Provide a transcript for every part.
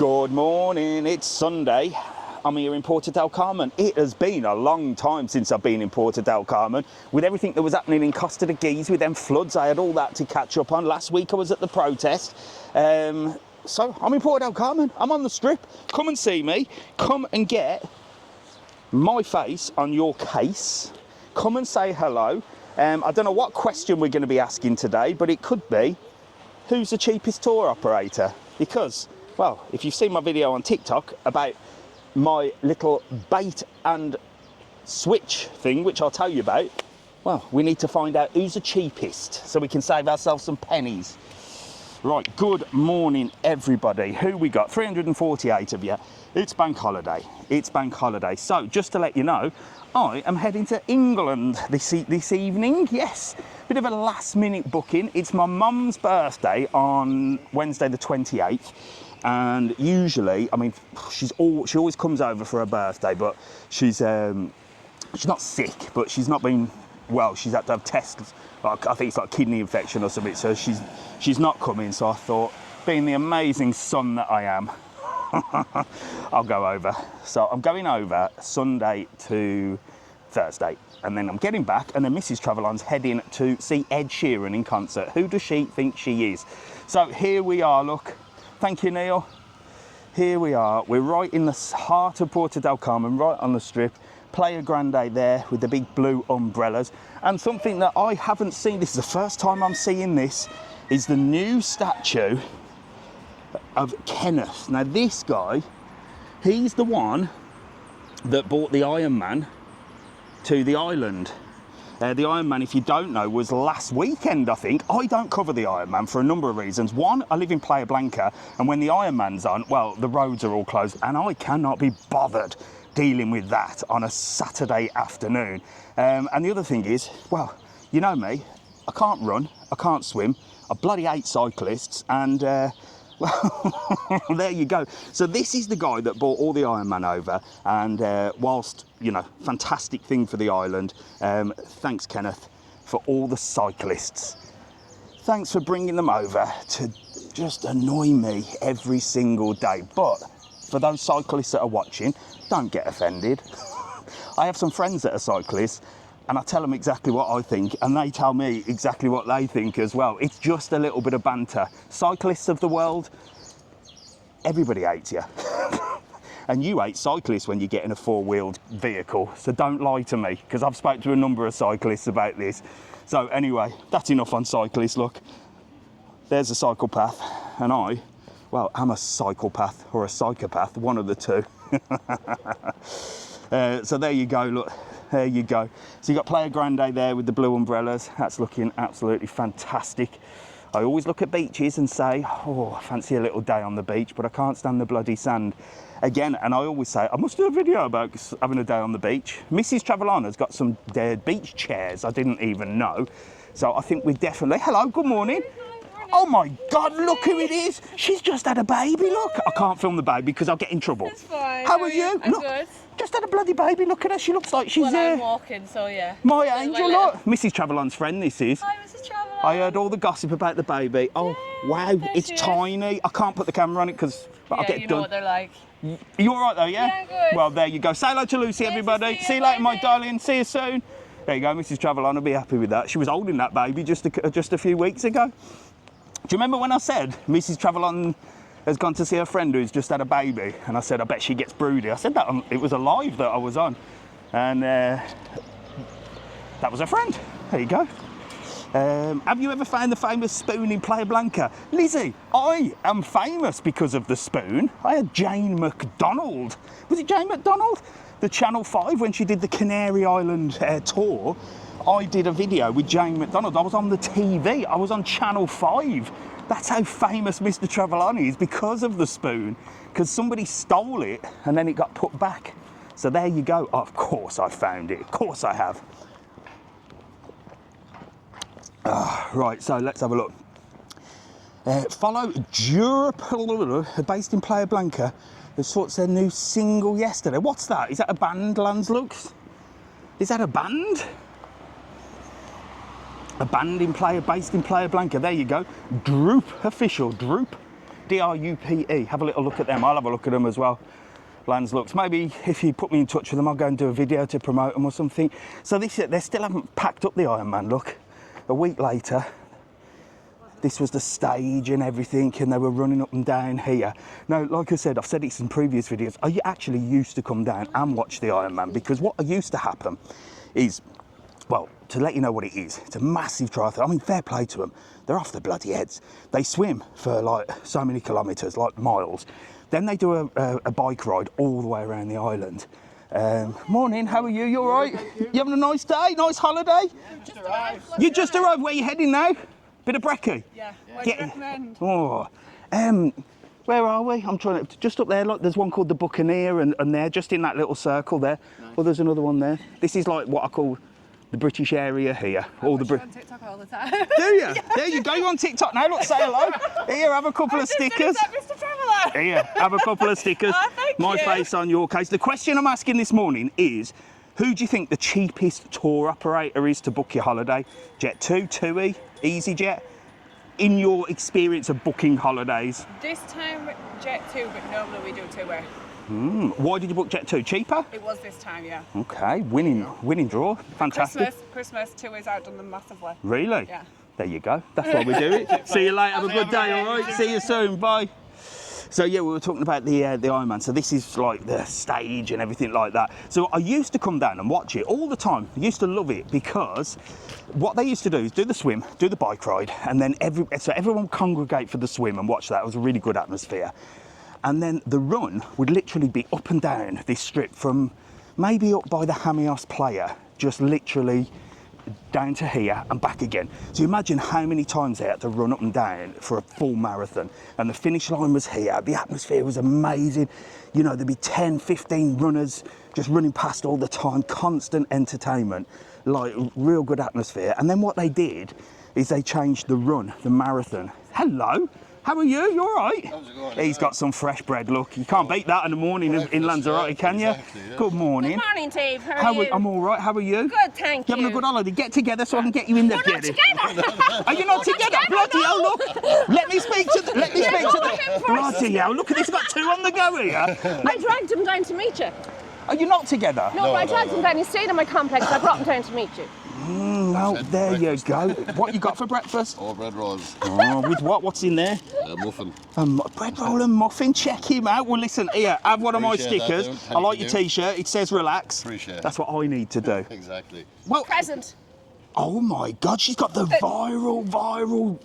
Good morning, it's Sunday. I'm here in Puerto Del Carmen. It has been a long time since I've been in Puerto Del Carmen. With everything that was happening in Costa de Guise, with them floods, I had all that to catch up on. Last week I was at the protest. So I'm in Puerto Del Carmen, I'm on the strip. Come and see me, come and get my face on your case. Come and say hello. I don't know what question we're going to be asking today, but it could be, who's the cheapest tour operator? Because, well, if you've seen my video on TikTok about my little bait and switch thing, which I'll tell you about, well, we need to find out who's the cheapest so we can save ourselves some pennies. Right, good morning, everybody. Who we got? 348 of you. It's bank holiday. It's bank holiday. So, just to let you know, I am heading to England this evening. Yes, bit of a last-minute booking. It's my mum's birthday on Wednesday the 28th. And usually, I mean, she always comes over for her birthday, but she's not sick, but she's not been well. She's had to have tests. Like, I think it's like kidney infection or something. So she's not coming. So I thought, being the amazing son that I am, I'll go over. So I'm going over Sunday to Thursday, and then I'm getting back, and then Mrs. TravelOn's heading to see Ed Sheeran in concert. Who does she think she is? So here we are. Look. Thank you, Neil. Here we are. We're right in the heart of Puerto Del Carmen, right on the strip. Playa Grande there with the big blue umbrellas. And something that I haven't seen, this is the first time I'm seeing this, is the new statue of Kenneth. Now this guy, he's the one that brought the Ironman to the island. The Ironman, if you don't know, was last weekend, I think. I don't cover the Ironman for a number of reasons. One, I live in Playa Blanca, and when the Ironman's on, well, the roads are all closed, and I cannot be bothered dealing with that on a Saturday afternoon. And the other thing is, well, you know me, I can't run, I can't swim, I bloody hate cyclists, and well, there you go. So this is the guy that brought all the Ironman over, and whilst, you know, fantastic thing for the island, thanks, Kenneth, for all the cyclists. Thanks for bringing them over to just annoy me every single day. But for those cyclists that are watching, don't get offended. I have some friends that are cyclists, and I tell them exactly what I think, and they tell me exactly what they think as well. It's just a little bit of banter. Cyclists of the world, everybody hates you. And you hate cyclists when you get in a four-wheeled vehicle, so don't lie to me, because I've spoken to a number of cyclists about this. So anyway, that's enough on cyclists. Look, there's a cycle path, and I'm a psychopath or a psychopath, one of the two. So there you go, look. There you go. So you got Playa Grande there with the blue umbrellas. That's looking absolutely fantastic. I always look at beaches and say, oh, I fancy a little day on the beach, but I can't stand the bloody sand. Again, and I always say, I must do a video about having a day on the beach. Mrs. TravelOn has got some beach chairs I didn't even know. So I think we definitely, hello, good morning. Oh my God, look who it is. She's just had a baby, look. I can't film the baby because I'll get in trouble. That's fine. How are you? I'm look, good. Just had a bloody baby, look at her. She looks like she's Well, I'm walking, so yeah. my angel, look. Mrs. TravelOn's friend, this is. Hi, Mrs. TravelOn. I heard all the gossip about the baby. Oh, wow, it's tiny. I can't put the camera on it because I'll get you done. know what they're like. You all right though, yeah? Yeah, I'm good. Well, there you go. Say hello to Lucy, everybody. See you later, my darling. See you soon. There you go, Mrs. TravelOn will be happy with that. She was holding that baby just a few weeks ago. Do you remember when I said Mrs. TravelOn has gone to see her friend who's just had a baby? And I said, I bet she gets broody. I said that it was a live that I was on. And that was her friend. There you go. Have you ever found the famous spoon in Playa Blanca? Lizzie, I am famous because of the spoon. I had Jane McDonald. Was it Jane McDonald? The Channel 5, when she did the Canary Island tour, I did a video with Jane McDonald. I was on the TV. I was on Channel 5. That's how famous Mr. TravelOn is, because of the spoon. Because somebody stole it and then it got put back. So there you go. Oh, of course I found it. Of course I have. Right, so let's have a look. Follow Durapol, based in Playa Blanca, who sorts their new single yesterday. What's that? Is that a band, Landslux? Is that a band? A band in based in Playa Blanca. There you go. Droop official. Droop. DRUPE. Have a little look at them. I'll have a look at them as well. Lands Looks. Maybe if you put me in touch with them, I'll go and do a video to promote them or something. So they still haven't packed up the Ironman. Look, a week later, this was the stage and everything, and they were running up and down here. Now, like I said, I've said it in previous videos, I actually used to come down and watch the Ironman, because what used to happen is, well, to let you know what it is, it's a massive triathlon. I mean, fair play to them. They're off their bloody heads. They swim for like so many kilometres, like miles. Then they do a bike ride all the way around the island. Morning, how are you? You all right? You having a nice day? Nice holiday? Just arrived. You just arrived. Where are you heading now? Bit of brekkie? Yeah. What do you recommend? Oh, where are we? I'm trying to, just up there, like there's one called the Buccaneer, and they're just in that little circle there. Nice. Well, there's another one there. This is like what I call the British area here. All the on TikTok all the time. Do you? There you go. You're on TikTok now. Look, say hello. Here, have a couple of stickers. Mr. TravelON. Here, have a couple of stickers. Oh, thank My you. face on your case. The question I'm asking this morning is, who do you think the cheapest tour operator is to book your holiday? Jet2, TUI, EasyJet? In your experience of booking holidays? This time Jet2, but normally we do two-way. Why did you book Jet2? Cheaper? It was this time, yeah. Okay, winning draw. Fantastic. Christmas, two-ways outdone them massively. Really? Yeah. There you go. That's why we do it. See you later. Have a good day, all right? See you soon. Bye. So yeah, we were talking about the Ironman. So this is like the stage and everything like that. So I used to come down and watch it all the time. I used to love it, because what they used to do is do the swim, do the bike ride, and then everyone would congregate for the swim and watch that. It was a really good atmosphere. And then the run would literally be up and down this strip from maybe up by the Hamios Playa, just literally down to here and back again. So imagine how many times they had to run up and down for a full marathon. And the finish line was here. The atmosphere was amazing. You know, there'd be 10, 15 runners just running past all the time, constant entertainment, like real good atmosphere. And then what they did is they changed the run, the marathon. Hello. How are you? You all right? How's it going? He's got some fresh bread, look. You can't beat that in the morning in Lanzarote, can you? Exactly, yeah. Good morning. Good morning, Dave. How are you? I'm all right. How are you? Good, thank You you. having a good holiday? Get together so I can get you in there, We're not Jerry. together. Are you not together? Bloody hell, look. Let me speak to the... Bloody hell, look at this. Got two on the go here. I dragged him down to meet you. Are you not together? No, I dragged him down. He stayed in my complex. I brought him down to meet you. Well, there you go. What you got for breakfast? Oh, bread rolls. Oh, with what? What's in there? Muffin. Bread roll and muffin. Check him out. Well, listen, here, have one of my Appreciate that, stickers. dude. I like your Thank you. T-shirt. It says relax. Appreciate it. That's what I need to do. Exactly. Well, Present. oh my God, she's got the viral,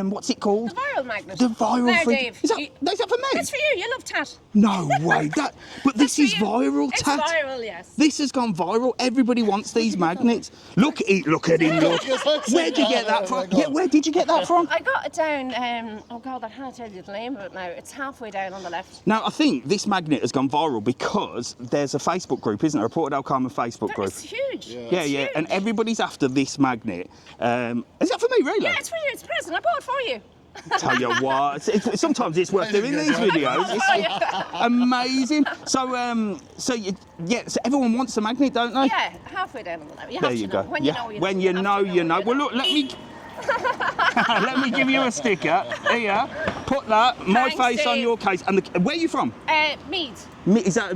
what's it called? The viral magnet. The viral Now, free. Dave, Is that for me? It's for you. You love tat. No way. But this is for you. viral, It's Tat. viral, yes. This has gone viral. Everybody wants these magnets. Look at him. Look. Where'd you get that from? Yeah, where did you get that from? I got it down, oh God, I can't tell you the name of it now. It's halfway down on the left. Now, I think this magnet has gone viral because there's a Facebook group, isn't there? A Puerto Del Carmen Facebook group. It's huge. Yeah, It's huge. and everybody's after this magnet. Is that for me, really? Yeah, it's for you. It's a present. I bought it for you. Tell you what, sometimes it's worth doing these videos. It's amazing. So everyone wants a magnet, don't they? Yeah, halfway down on the left. You There have you to go. know. When yeah. you know, you when know. you have know, to you know. Well, look, let me let me give you a sticker. Here, put that. My Thanks, face on Dave. your case. And where are you from? Mead. Is that?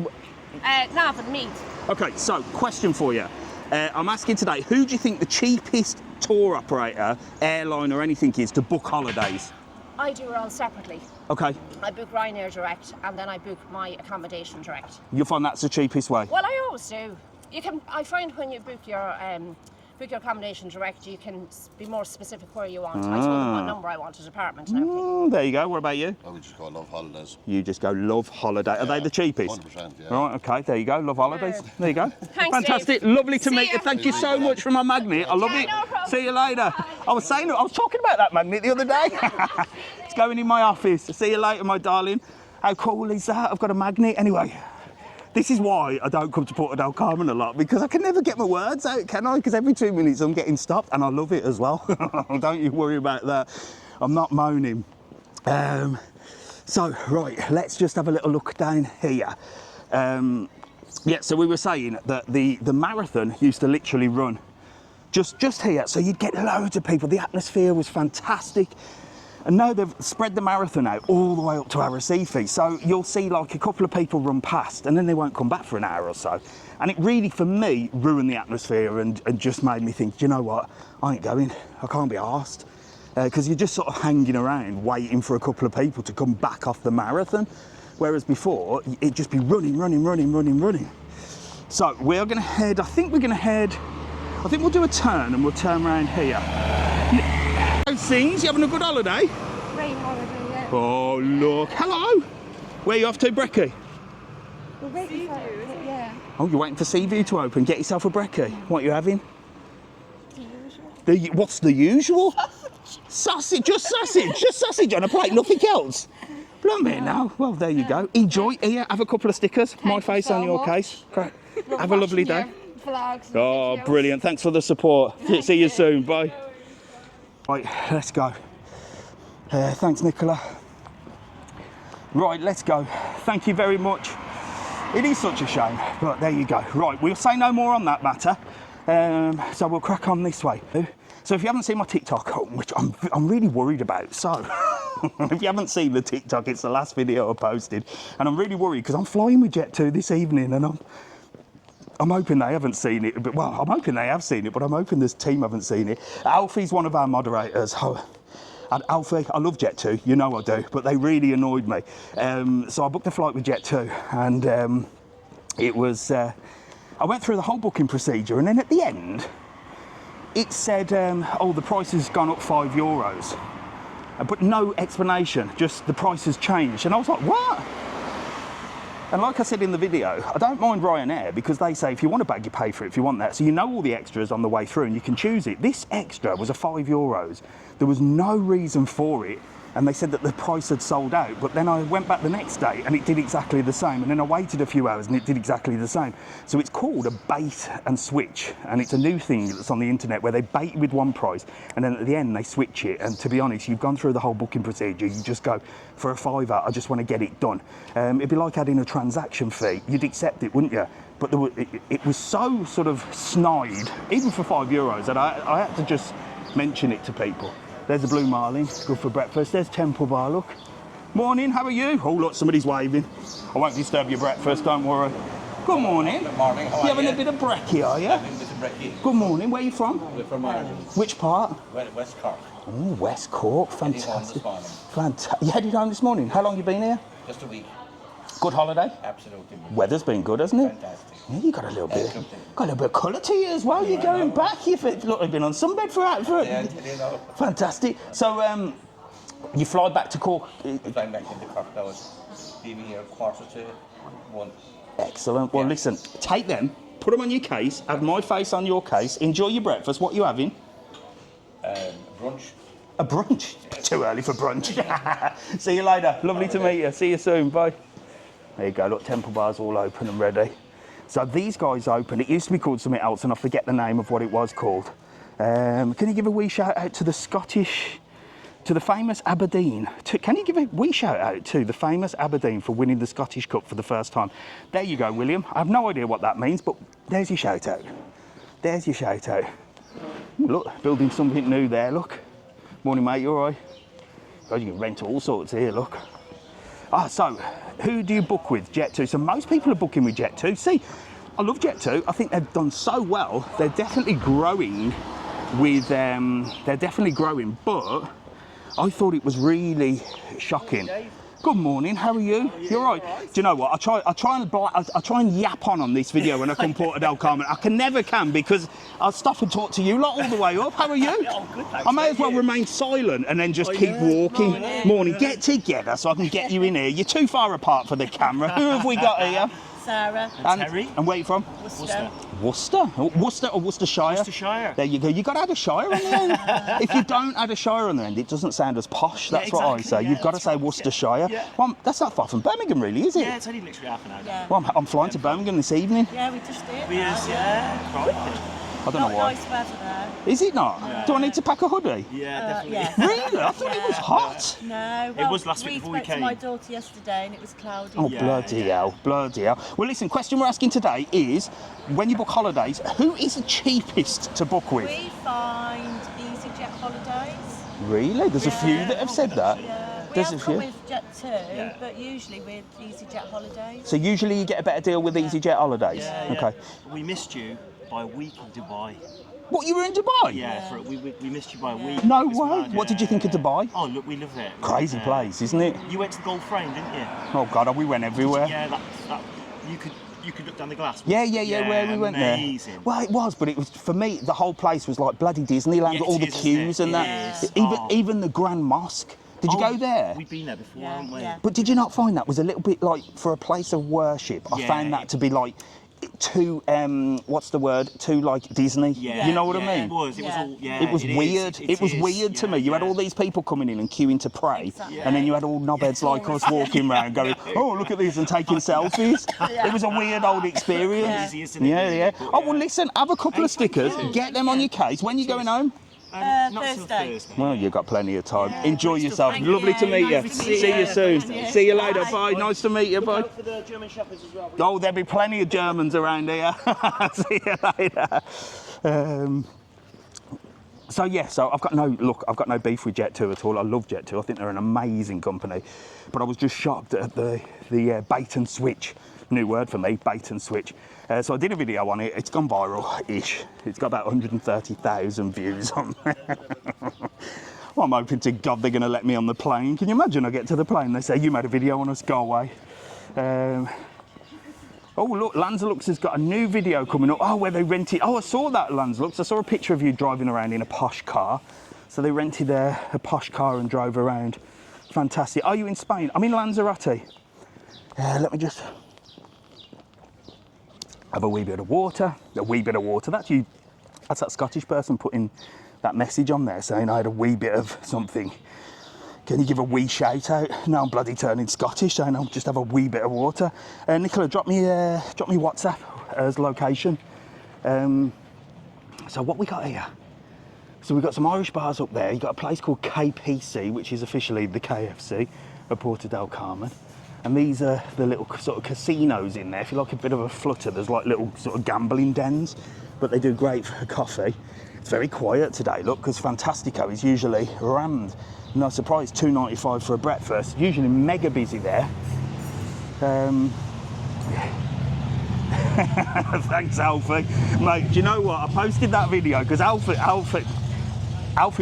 Navan, Mead. Okay. So, question for you. I'm asking today, who do you think the cheapest tour operator, airline, or anything is to book holidays? I do it all separately. Okay. I book Ryanair direct, and then I book my accommodation direct. You'll find that's the cheapest way. Well, I always do. You can. I find when you book your accommodation direct, you can be more specific where you want. I told them what number I wanted, apartment and everything. There you go. What about you? I would just go Love Holidays. You just go Love Holiday. Are they the cheapest? 100%, yeah. Right, okay, there you go. Love Holidays. There you go. Thanks, Fantastic. Dave. Lovely to See meet you. ya. Thank you so much for my magnet. I love Yeah, it. no problem. See you later. I was talking about that magnet the other day. It's going in my office. See you later, my darling. How cool is that? I've got a magnet. Anyway, this is why I don't come to Puerto Del Carmen a lot, because I can never get my words out, can I? Because every 2 minutes I'm getting stopped, and I love it as well. Don't you worry about that. I'm not moaning. So, right, let's just have a little look down here. Yeah, so we were saying that the marathon used to literally run just here, so you'd get loads of people. The atmosphere was fantastic. And now they've spread the marathon out all the way up to Arrecife. So you'll see like a couple of people run past and then they won't come back for an hour or so. And it really, for me, ruined the atmosphere and just made me think, do you know what? I ain't going. I can't be arsed. Because you're just sort of hanging around waiting for a couple of people to come back off the marathon. Whereas before, it'd just be running. So we're going to head, I think we'll do a turn and we'll turn around here. How's things? You having a good holiday? Great holiday, yeah. Oh, look. Hello. Where are you off to, Brekkie? We're waiting for it, yeah. Oh, you're waiting for Seaview to open. Get yourself a Brekkie. What are you having? The usual. What's the usual? Sausage, just sausage on a plate, nothing else. Blimey now. Well, there you go. Enjoy. Here, have a couple of stickers. My face so on your much. case. Have a lovely day. Vlogs and Oh, videos. brilliant. Thanks for the support. See you soon. Bye. Right, let's go. Thanks, Nicola. Right, let's go. Thank you very much. It is such a shame, but there you go. Right, we'll say no more on that matter. So we'll crack on this way. So if you haven't seen my TikTok, which I'm really worried about, so if you haven't seen the TikTok, it's the last video I posted, and I'm really worried because I'm flying with Jet2 this evening, and I'm hoping they haven't seen it. But well, I'm hoping they have seen it, but I'm hoping this team haven't seen it. Alfie's one of our moderators. And Alfie, I love Jet2, you know I do, but they really annoyed me. So I booked a flight with Jet2, and it was. I went through the whole booking procedure, and then at the end, it said, oh, the price has gone up €5. But no explanation, just the price has changed. And I was like, what? And like I said in the video, I don't mind Ryanair because they say if you want a bag, you pay for it if you want that. So you know all the extras on the way through and you can choose it. This extra was a €5. There was no reason for it. And they said that the price had sold out, but then I went back the next day and it did exactly the same. And then I waited a few hours and it did exactly the same. So it's called a bait and switch. And it's a new thing that's on the internet where they bait with one price and then at the end they switch it. And to be honest, you've gone through the whole booking procedure. You just go, for a £5, I just want to get it done. It'd be like adding a transaction fee. You'd accept it, wouldn't you? But it was so sort of snide, even for €5, that I had to just mention it to people. There's a blue marlin, good for breakfast. There's Temple Bar, look. Morning, how are you? Oh, look, somebody's waving. I won't disturb your breakfast, don't worry. Good morning. Good morning, how are You having you? a bit of brekkie, are you? Having a bit of brekkie. Good morning, where are you from? We're from Ireland. Which part? West Cork. Oh, West Cork, Heading home fantastic. this morning. Fantastic. You headed home this morning? How long you been here? Just a week. Good holiday? Absolutely. Weather's been good, hasn't it? Fantastic. Yeah, you got a little bit of colour to you as well. You're going back. You've been on sunbed for Yeah, you know. Fantastic. So, you fly back to Cork. We're flying back into Cork now. Leaving here 1:45. Excellent. Well, Yeah. listen, take them, put them on your case, have my face on your case, enjoy your breakfast. What are you having? Brunch. A brunch. Too early for brunch. See you later. Lovely to meet you. See you soon. Bye. There you go. Look, Temple Bar's all open and ready. So these guys open. It used to be called something else, and I forget the name of what it was called. Can you give a wee shout out to the famous Aberdeen? Can you give a wee shout out to the famous Aberdeen for winning the Scottish Cup for the first time? There you go, William. I have no idea what that means, but there's your shout out. There's your shout out. Look, building something new there, look. Morning, mate, you all right? God, you can rent all sorts here, look. So who do you book with? Jet2. So most people are booking with Jet2. See, I love Jet2. I think they've done so well. They're definitely growing but I thought it was really shocking. Good morning, how are you? You're right. Do you know what? I try and yap on this video when I come Puerto Del Carmen. I never can because I'll stop and talk to you lot all the way up. How are you? Good, thanks. I may as well remain silent and then just keep walking. Morning. Get together so I can get you in here. You're too far apart for the camera. Who have we got here? Sarah. Terry. And where are you from? Worcester. Worcester? Worcester or Worcestershire? Worcestershire. There you go. You got to add a shire on the end. If you don't add a shire on the end, it doesn't sound as posh. That's what I exactly, say. yeah, You've got to that's say right, Worcestershire. yeah. Well, that's not far from Birmingham, really, is it? Yeah, it's only literally half an hour. Yeah. Well, I'm flying to Birmingham this evening. Yeah, we just did. We is, yeah. Crikey. I don't know Not why. nice weather there. Is it not? Do I need to pack a hoodie? Yeah, definitely. Yeah. Really? I thought it was hot. No, well, was last week before we spoke to came. my daughter yesterday and it was cloudy. Oh, Yeah, bloody hell, bloody hell. Well, listen, question we're asking today is, when you book holidays, who is the cheapest to book with? We find EasyJet holidays. Really? There's a few that have said that. Yeah. We There's have a come few. with Jet2, but usually with EasyJet holidays. So usually you get a better deal with EasyJet holidays. Yeah. Okay. We missed you by a week in Dubai. What, you were in Dubai? Yeah, we missed you by a week. No It was way. mad, What did you yeah, think of yeah. Dubai? Oh, look, we love it. Crazy Yeah. place, isn't it? You went to the Gold Frame, didn't you? Oh God, we went everywhere. Yeah, that you could look down the glass. Yeah, where we went there. Amazing. Well, it was, but it was, for me, the whole place was like bloody Disneyland, Yeah, all it the is, isn't queues it? and It that. is. Even Oh. even the Grand Mosque. Did you go there? We've been there before, Yeah, haven't we? yeah. But did you not find that was a little bit like, for a place of worship, I Yeah, found that to be like, too, what's the word? Too like Disney. Yeah. You know what I Yeah, mean? It was. It was Yeah. all. Yeah. It was is, weird. It was is, weird to yeah, me. You had yeah. all these people coming in and queuing to pray, Exactly. and then you had all knobheads like us walking around going, "Oh, look at this," and taking selfies. It was a weird old experience. Easy, isn't it? Yeah. But, Oh well, listen. Have a couple of stickers. Get them on your case. When you going home? Not till Thursday. Thursday. Well, you've got plenty of time. Enjoy yourself. Thank Lovely you. to meet you. Nice to meet See you you. soon. Thank you. See you later. Bye. Bye. Nice to meet you. Bye. Look for the German shoppers as well. Oh, there'll be plenty of Germans around here. See you later. So I've got no beef with Jet2 at all. I love Jet2. I think they're an amazing company. But I was just shocked at the bait and switch. New word for me, bait and switch. So I did a video on it. It's gone viral-ish. It's got about 130,000 views on there. Well, I'm hoping to God they're going to let me on the plane. Can you imagine? I get to the plane, they say, "You made a video on us, go away." Oh, look, Lanzarote has got a new video coming up. Oh, where they rented. Oh, I saw that, Lanzarote. I saw a picture of you driving around in a posh car. So they rented a posh car and drove around. Fantastic. Are you in Spain? I'm in Lanzarote. Let me just have a wee bit of water. A wee bit of water. That's you. That's that Scottish person putting that message on there saying I had a wee bit of something. Can you give a wee shout out? Now I'm bloody turning Scottish, saying I'll just have a wee bit of water. Nicola, drop me WhatsApp as location. So what we got here? So we've got some Irish bars up there. You've got a place called KPC, which is officially the KFC of Puerto Del Carmen. And these are the little sort of casinos in there. If you like a bit of a flutter, there's like little sort of gambling dens, but they do great for coffee. It's very quiet today, look, because Fantastico is usually rammed. No surprise, $2.95 for a breakfast. Usually mega busy there. Thanks, Alfie. Mate, do you know what? I posted that video because Alfie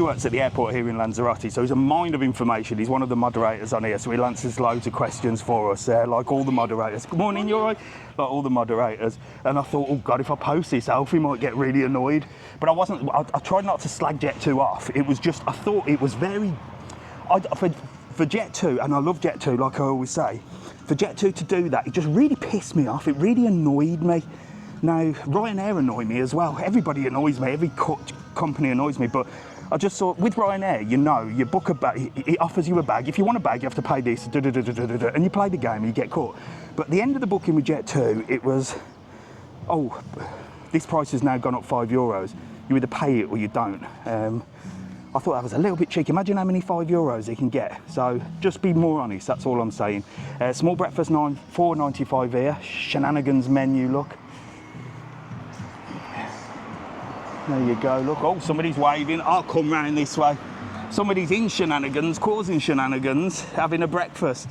works at the airport here in Lanzarote, so he's a mine of information. He's one of the moderators on here, so he answers loads of questions for us, like all the moderators. Good morning, you're right? Like all the moderators. And I thought, oh God, if I post this, Alfie might get really annoyed. But I wasn't, I tried not to slag Jet2 off. It was just, I thought it was very, for Jet2, and I love Jet2, like I always say, for Jet2 to do that, it just really pissed me off. It really annoyed me. Now, Ryanair annoy me as well. Everybody annoys me, every company annoys me, but I just thought, with Ryanair, you book a bag, it offers you a bag. If you want a bag, you have to pay this, and you play the game and you get caught. But at the end of the booking with Jet2, it was, oh, this price has now gone up €5. You either pay it or you don't. I thought that was a little bit cheeky. Imagine how many €5 you can get. So just be more honest, that's all I'm saying. Small breakfast, $4.95 here. Shenanigans menu, look. There you go, look. Oh, somebody's waving. I'll come round this way. Somebody's in shenanigans, causing shenanigans, having a breakfast.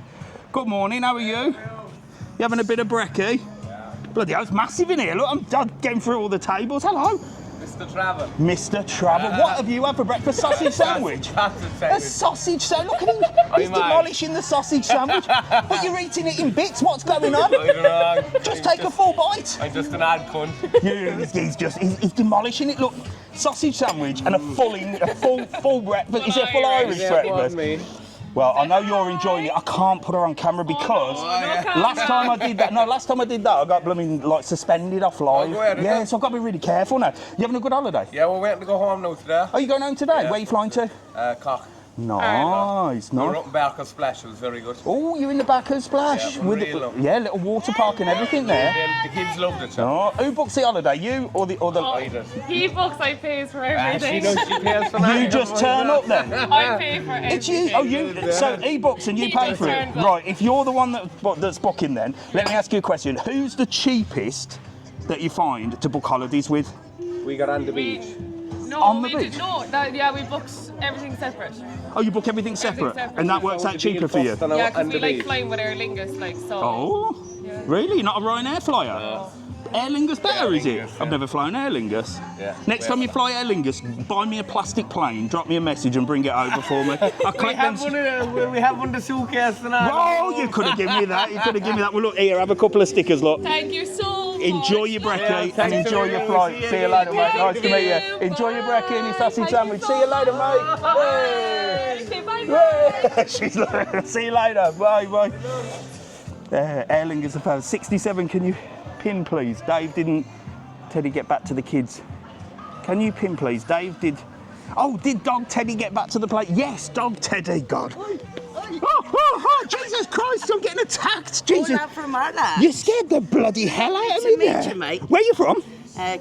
Good morning, how are you? You having a bit of brekkie? Yeah. Bloody hell, it's massive in here. Look, I'm getting through all the tables. Hello. Mr. Travel. Mr. Travel. What have you had for breakfast? Sausage sandwich? A sausage sandwich? Look at him. He's demolishing the sausage sandwich. But you're eating it in bits. What's going on? I don't know. Just take a full bite. I'm just an ad cunt. He's demolishing it. Look, sausage sandwich and a full breakfast. Is it a full Irish breakfast? Well, I know you're enjoying it. I can't put her on camera because last time I did that, I got blooming like suspended off live. go ahead, Yeah, so I've got to be really careful now. You having a good holiday? Yeah, we're waiting to go home now today. Are you going home today? Yeah. Where are you flying to? Cock. Nice, We were nice. up in Barker Splash, it was very good. Oh, you're in the back of Splash. Yeah, with real lovely. little water park and everything there. The kids loved it. Oh, who books the holiday? You or the I did. He books, I pays for She everything. knows she pays for that. You just turn up then. I pay for everything. It's you. Oh, you. So he books and you He pay just for it. turns up. Right. If you're the one that's booking, then let me ask you a question. Who's the cheapest that you find to book holidays with? We got on the beach. No, on the we beach? did no. That, yeah, we booked everything separate. Oh, you book everything separate, separate. and that works out cheaper for you. Yeah, because we like flying with Aer Lingus, like so. Oh, really? Not a Ryanair flyer? Aer Lingus better, is it? I've never flown Aer Lingus. Yeah. Next time you fly Aer Lingus, buy me a plastic plane, drop me a message and bring it over for me. I'll collect them. We have on the suitcase tonight. Oh, you could have given me that. You could have given me that. Well, look, here, have a couple of stickers, look. Thank you so much. Enjoy your brekkie and enjoy your flight. See you later, mate. Nice to meet you. Enjoy your brekkie and your sausage sandwich. See you later, mate. Okay, bye. She's like, see you later. Bye, bye. Aer Lingus are first. 67, can you pin, please? Dave didn't. Teddy get back to the kids. Can you pin, please? Dave did. Oh, did Dog Teddy get back to the plate? Yes, Dog Teddy. God. Oh, Jesus Christ! I'm getting attacked. Jesus. From Ireland. You scared the bloody hell out of me to meet there. you, mate. Where are you from?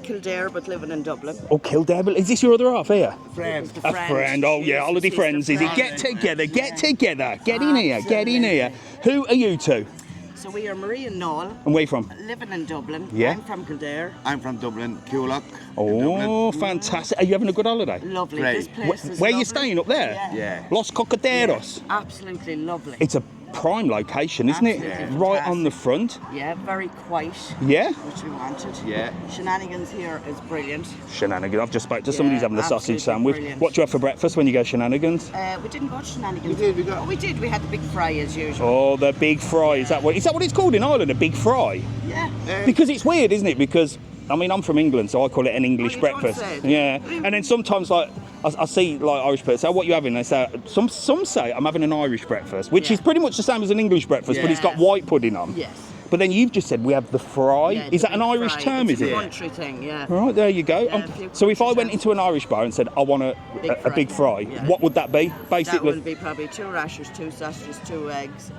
Kildare, but living in Dublin. Oh, Kildare. Is this your other half here? Friend. A friend. Oh, yeah. Holiday friends. Is it? Get together. Get together. Get in here. Get in here. Who are you two? So we are Marie and Noel, And where are you from? living in Dublin. Yeah. I'm from Kildare. I'm from Dublin, Coolock. Oh, fantastic. Are you having a good holiday? Lovely. Great. This place is Where are you lovely. staying up there? Yeah. Los Cocaderos. Absolutely lovely. It's a prime location, isn't it? Absolutely Right on the front. Yeah, very quiet, Yeah. which we wanted. Yeah. Shenanigans here is brilliant. Shenanigans. I've just spoke to somebody who's having a sausage absolutely sandwich. brilliant. What do you have for breakfast when you go Shenanigans? We didn't go to Shenanigans. We did, Oh, we did. We had the big fry as usual. Oh, the big fry. Is that what it's called in Ireland? A big fry? Yeah. Because it's weird, isn't it? Because I mean, I'm from England, so I call it an English you don't breakfast. say it. Yeah, and then sometimes like I see like Irish people say, "What you having?" They say some say I'm having an Irish breakfast, which Yeah. is pretty much the same as an English breakfast, but it's got Yes. white pudding on. Yes. But then you've just said we have the fry. Yeah, Is the that an big Irish fry. term? It's Is it? a country thing, yeah. Right, there you go. Yeah, a few So if I country went into an Irish bar and said I want a Big big fry, fry. Yeah. what would that be? That Basically, would be probably 2 rashers, 2 sausages, 2 eggs,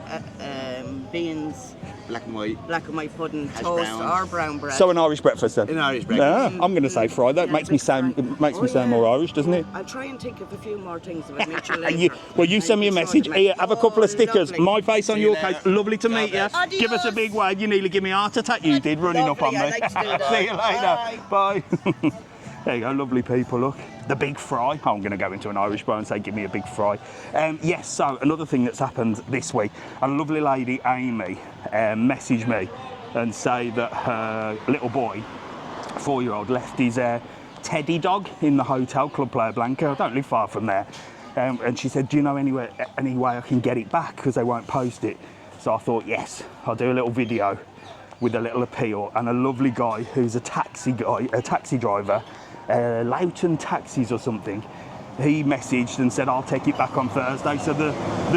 beans, Black and white. black and white pudding, Hash toast browns. or brown bread. so an Irish breakfast then. An Irish breakfast. Yeah, I'm going to say fry. That Yeah, makes me big sound fry. it makes me Oh, sound yeah. more Irish, doesn't it? I'll try and think of a few more things if I meet you And later. you And send me a can show message. them. Here, have a couple of Oh, stickers. lovely. My face on See your you case. later. Lovely to meet you. God Give us a Adios. big wave. You nearly give me a heart attack. You did running up on Lovely, me. I like to do that. See you later. Bye. There you go, lovely people. Look, the big fry. Oh, I'm going to go into an Irish bar and say, give me a big fry. Yes, so another thing that's happened this week, a lovely lady, Amy, messaged me and say that her little boy, 4-year-old, left his teddy dog in the hotel, Club Playa Blanca. I don't live far from there. And she said, do you know any way I can get it back because they won't post it? So I thought, yes, I'll do a little video with a little appeal. And a lovely guy who's a taxi driver, Loughton Taxis or something, he messaged and said, I'll take it back on Thursday. So the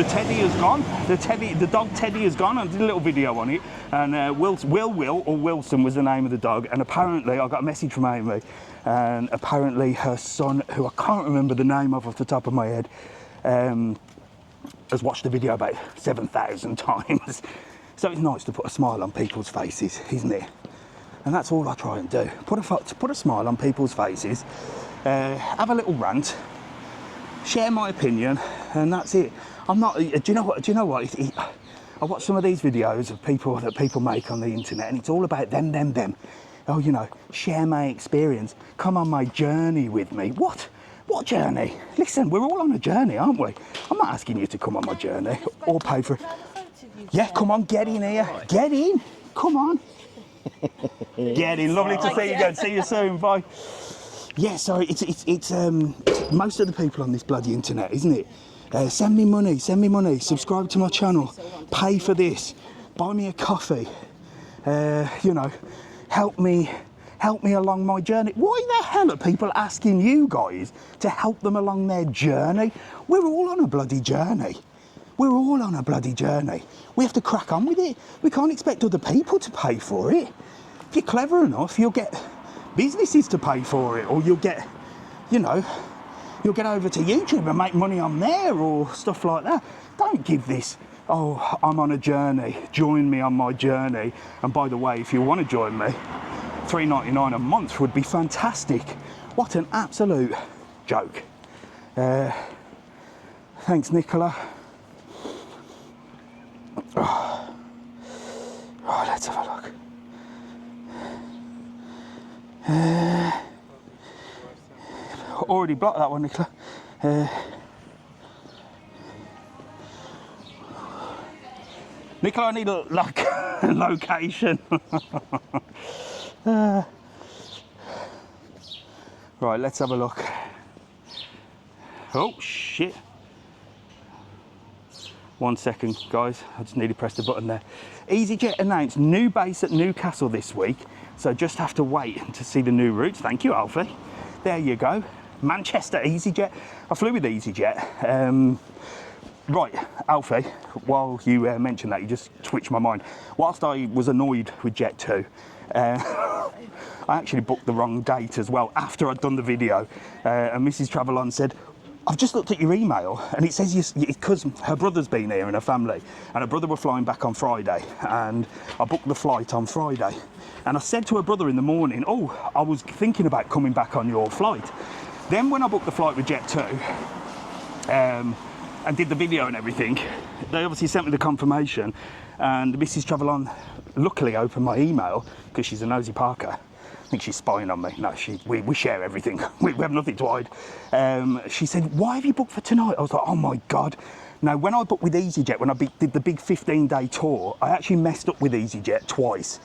teddy has gone. The dog Teddy has gone. I did a little video on it. And Will or Wilson was the name of the dog. And apparently, I got a message from Amy. And apparently her son, who I can't remember the name of off the top of my head, has watched the video about 7,000 times. So it's nice to put a smile on people's faces, isn't it? And that's all I try and do. Put a smile on people's faces, have a little rant, share my opinion, and that's it. I'm not. Do you know what? I watch some of these videos of people that people make on the internet, and it's all about them. Oh, you know, share my experience. Come on my journey with me. What? What journey? Listen, we're all on a journey, aren't we? I'm not asking you to come on my journey or pay for it. Yeah, come on, get in here. Get in. Come on. Get in. Lovely to see you again. See you soon. Bye. Yeah, so it's most of the people on this bloody internet, isn't it? Send me money. Subscribe to my channel. Pay for this. Buy me a coffee. You know, help me along my journey. Why the hell are people asking you guys to help them along their journey? We're all on a bloody journey. We have to crack on with it. We can't expect other people to pay for it. If you're clever enough, you'll get businesses to pay for it, or you'll get, you know, you'll get over to YouTube and make money on there or stuff like that. Don't give this, oh, I'm on a journey, join me on my journey. And by the way, if you want to join me, $3.99 a month would be fantastic. What an absolute joke. Thanks, Nicola. Oh, let's have a look. already blocked that one, Nicola. Nicola, I need a location. Right, let's have a look. Oh, shit. 1 second, guys. I just need to press the button there. EasyJet announced new base at Newcastle this week, so just have to wait to see the new routes. Thank you, Alfie. There you go. Manchester EasyJet. I flew with EasyJet. Right, Alfie, while you mentioned that, you just twitched my mind. Whilst I was annoyed with Jet2, I actually booked the wrong date as well after I'd done the video. And Mrs. TravelON said, I've just looked at your email and it says because her brother's been here and her family, and her brother were flying back on Friday, and I booked the flight on Friday. And I said to her brother in the morning, oh, I was thinking about coming back on your flight. Then when I booked the flight with Jet2, and did the video and everything, they obviously sent me the confirmation, and Mrs. TravelON luckily opened my email because she's a nosy Parker. I think she's spying on me. No, we share everything. We have nothing to hide. She said, why have you booked for tonight? I was like, oh my God. Now, when I booked with EasyJet, when I did the big 15-day tour, I actually messed up with EasyJet twice.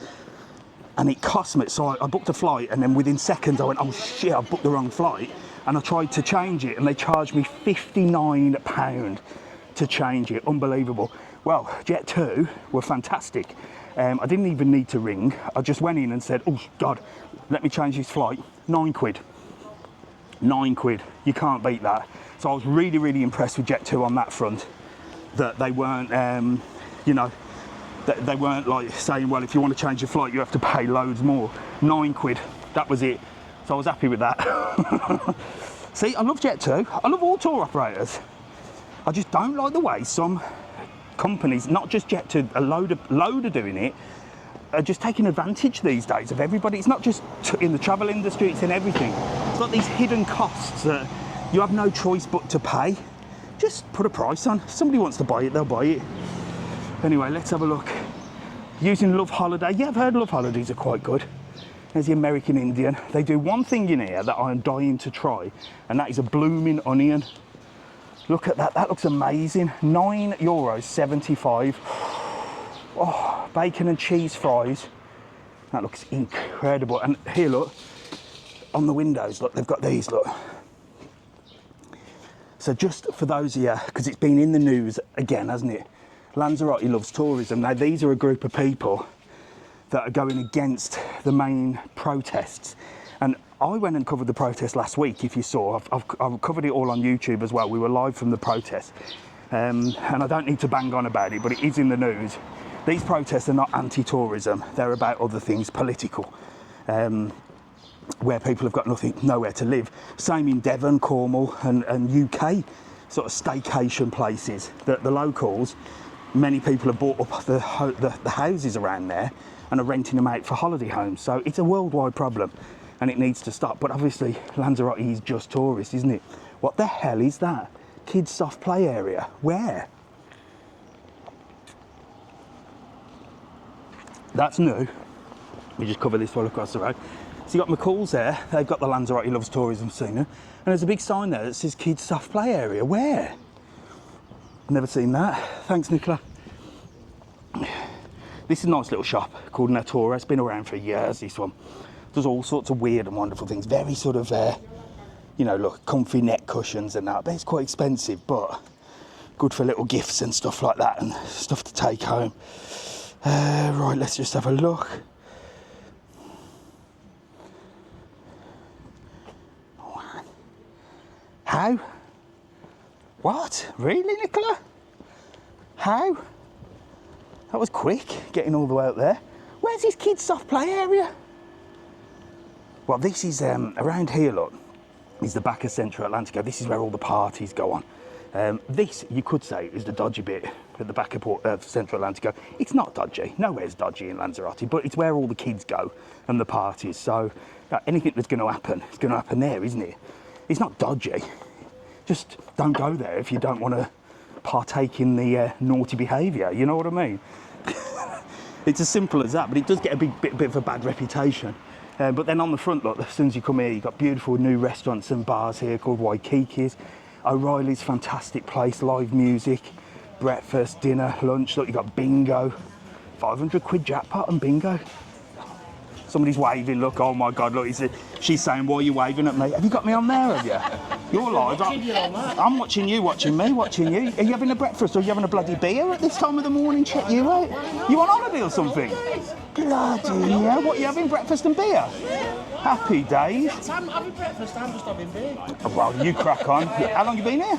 And it cost me, so I booked a flight, and then within seconds I went, oh shit, I booked the wrong flight. And I tried to change it, and they charged me £59 to change it. Unbelievable. Well, Jet2 were fantastic. I didn't even need to ring. I just went in and said, oh God, let me change this flight. £9. £9. You can't beat that. So I was really, really impressed with Jet2 on that front. That they weren't, you know, they weren't like saying, well, if you want to change your flight, you have to pay loads more. £9. That was it. So I was happy with that. See, I love Jet2. I love all tour operators. I just don't like the way some companies, not just Jet2, a load of doing it, are just taking advantage these days of everybody. It's not just in the travel industry, it's in everything. It's like these hidden costs that you have no choice but to pay. Just put a price on. If somebody wants to buy it, they'll buy it. Anyway, let's have a look. Using Love Holiday. Yeah, I've heard Love Holidays are quite good. There's the American Indian. They do one thing in here that I'm dying to try, and that is a blooming onion. Look at that, that looks amazing. €9.75. Oh, bacon and cheese fries. That looks incredible. And here, look, on the windows, look, they've got these, look. So just for those of you, because it's been in the news again, hasn't it? Lanzarote loves tourism. Now, these are a group of people that are going against the main protests. And I went and covered the protest last week, if you saw. I've covered it all on YouTube as well. We were live from the protest. And I don't need to bang on about it, but it is in the news. These protests are not anti-tourism. They're about other things, political, where people have got nowhere to live. Same in Devon, Cornwall, and UK sort of staycation places. The locals, many people have bought up the houses around there and are renting them out for holiday homes. So it's a worldwide problem and it needs to stop. But obviously Lanzarote is just tourist, isn't it? What the hell is that? Kids soft play area, where? That's new. We just cover this all across the road. So you've got McCall's there, they've got the Lanzarote Loves Tourism Scene, and there's a big sign there that says Kids Soft Play Area. Where? Never seen that. Thanks, Nicola. This is a nice little shop called Natura. It's been around for years, this one. Does all sorts of weird and wonderful things. Very sort of, you know, look, comfy neck cushions and that. But it's quite expensive, but good for little gifts and stuff like that and stuff to take home. Right, let's just have a look. How? What? Really, Nicola? How? That was quick, getting all the way up there. Where's this kids' soft play area? Well, this is, around here, look, is the back of Central Atlantico. This is where all the parties go on. This, you could say, is the dodgy bit at the back of Central Atlantico. It's not dodgy. Nowhere's dodgy in Lanzarote, but it's where all the kids go and the parties. So anything that's going to happen is going to happen there, isn't it? It's not dodgy. Just don't go there if you don't want to partake in the naughty behaviour, you know what I mean? It's as simple as that, but it does get a bit of a bad reputation. But then on the front, look, as soon as you come here, you've got beautiful new restaurants and bars here called Waikiki's. O'Reilly's, fantastic place, live music, breakfast, dinner, lunch. Look, you've got bingo, 500 quid jackpot and bingo. Somebody's waving, look, oh my God, look, she's saying, why are you waving at me? Have you got me on there, have you? You're live. I'm watching you, watching me, watching you. Are you having a breakfast or are you having a bloody beer at this time of the morning? Check you out. You on holiday or something? Bloody hell, what, you having breakfast and beer? Happy days. I'm having breakfast, I'm just having beer. Oh, well, you crack on. How long you been here?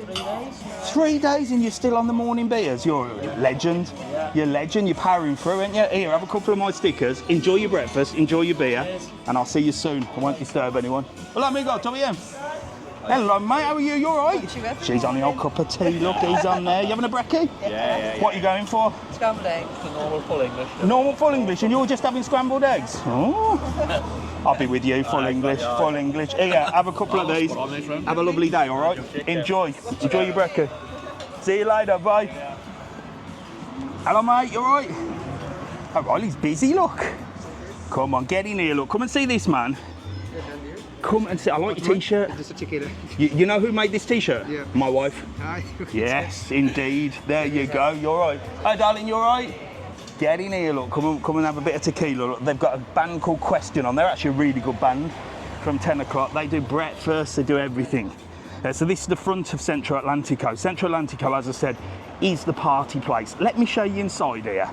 3 days. 3 days and you're still on the morning beers? You're a legend. You're a legend. You're powering through, aren't you? Here, have a couple of my stickers. Enjoy your breakfast, enjoy your beer, and I'll see you soon. I won't disturb anyone. Hola, amigo, ¿todo bien? Hello, mate. How are you? You all right? She's on the old cup of tea. Look, he's on there. You having a brekkie? Yeah. What are you going for? Scrambled eggs. Normal full English. Normal full English, and you're just having scrambled eggs? Oh. I'll be with you, full English, full English. Here, have a couple of these. Have a lovely day, all right? Enjoy your brekkie. See you later, bye. Hello, mate, you all right? Oh, Riley's busy, look. Come on, get in here, look. Come and see this man. Come and see. I like your t-shirt. You know who made this t-shirt? Yeah. My wife. Yes, indeed. There you go. You're right. Hi, darling. You all right? Get in here, look. Come and have a bit of tequila. Look, they've got a band called Question on. They're actually a really good band. From 10 o'clock, they do breakfast. They do everything. So this is the front of Centro Atlantico. Centro Atlantico, as I said, is the party place. Let me show you inside here.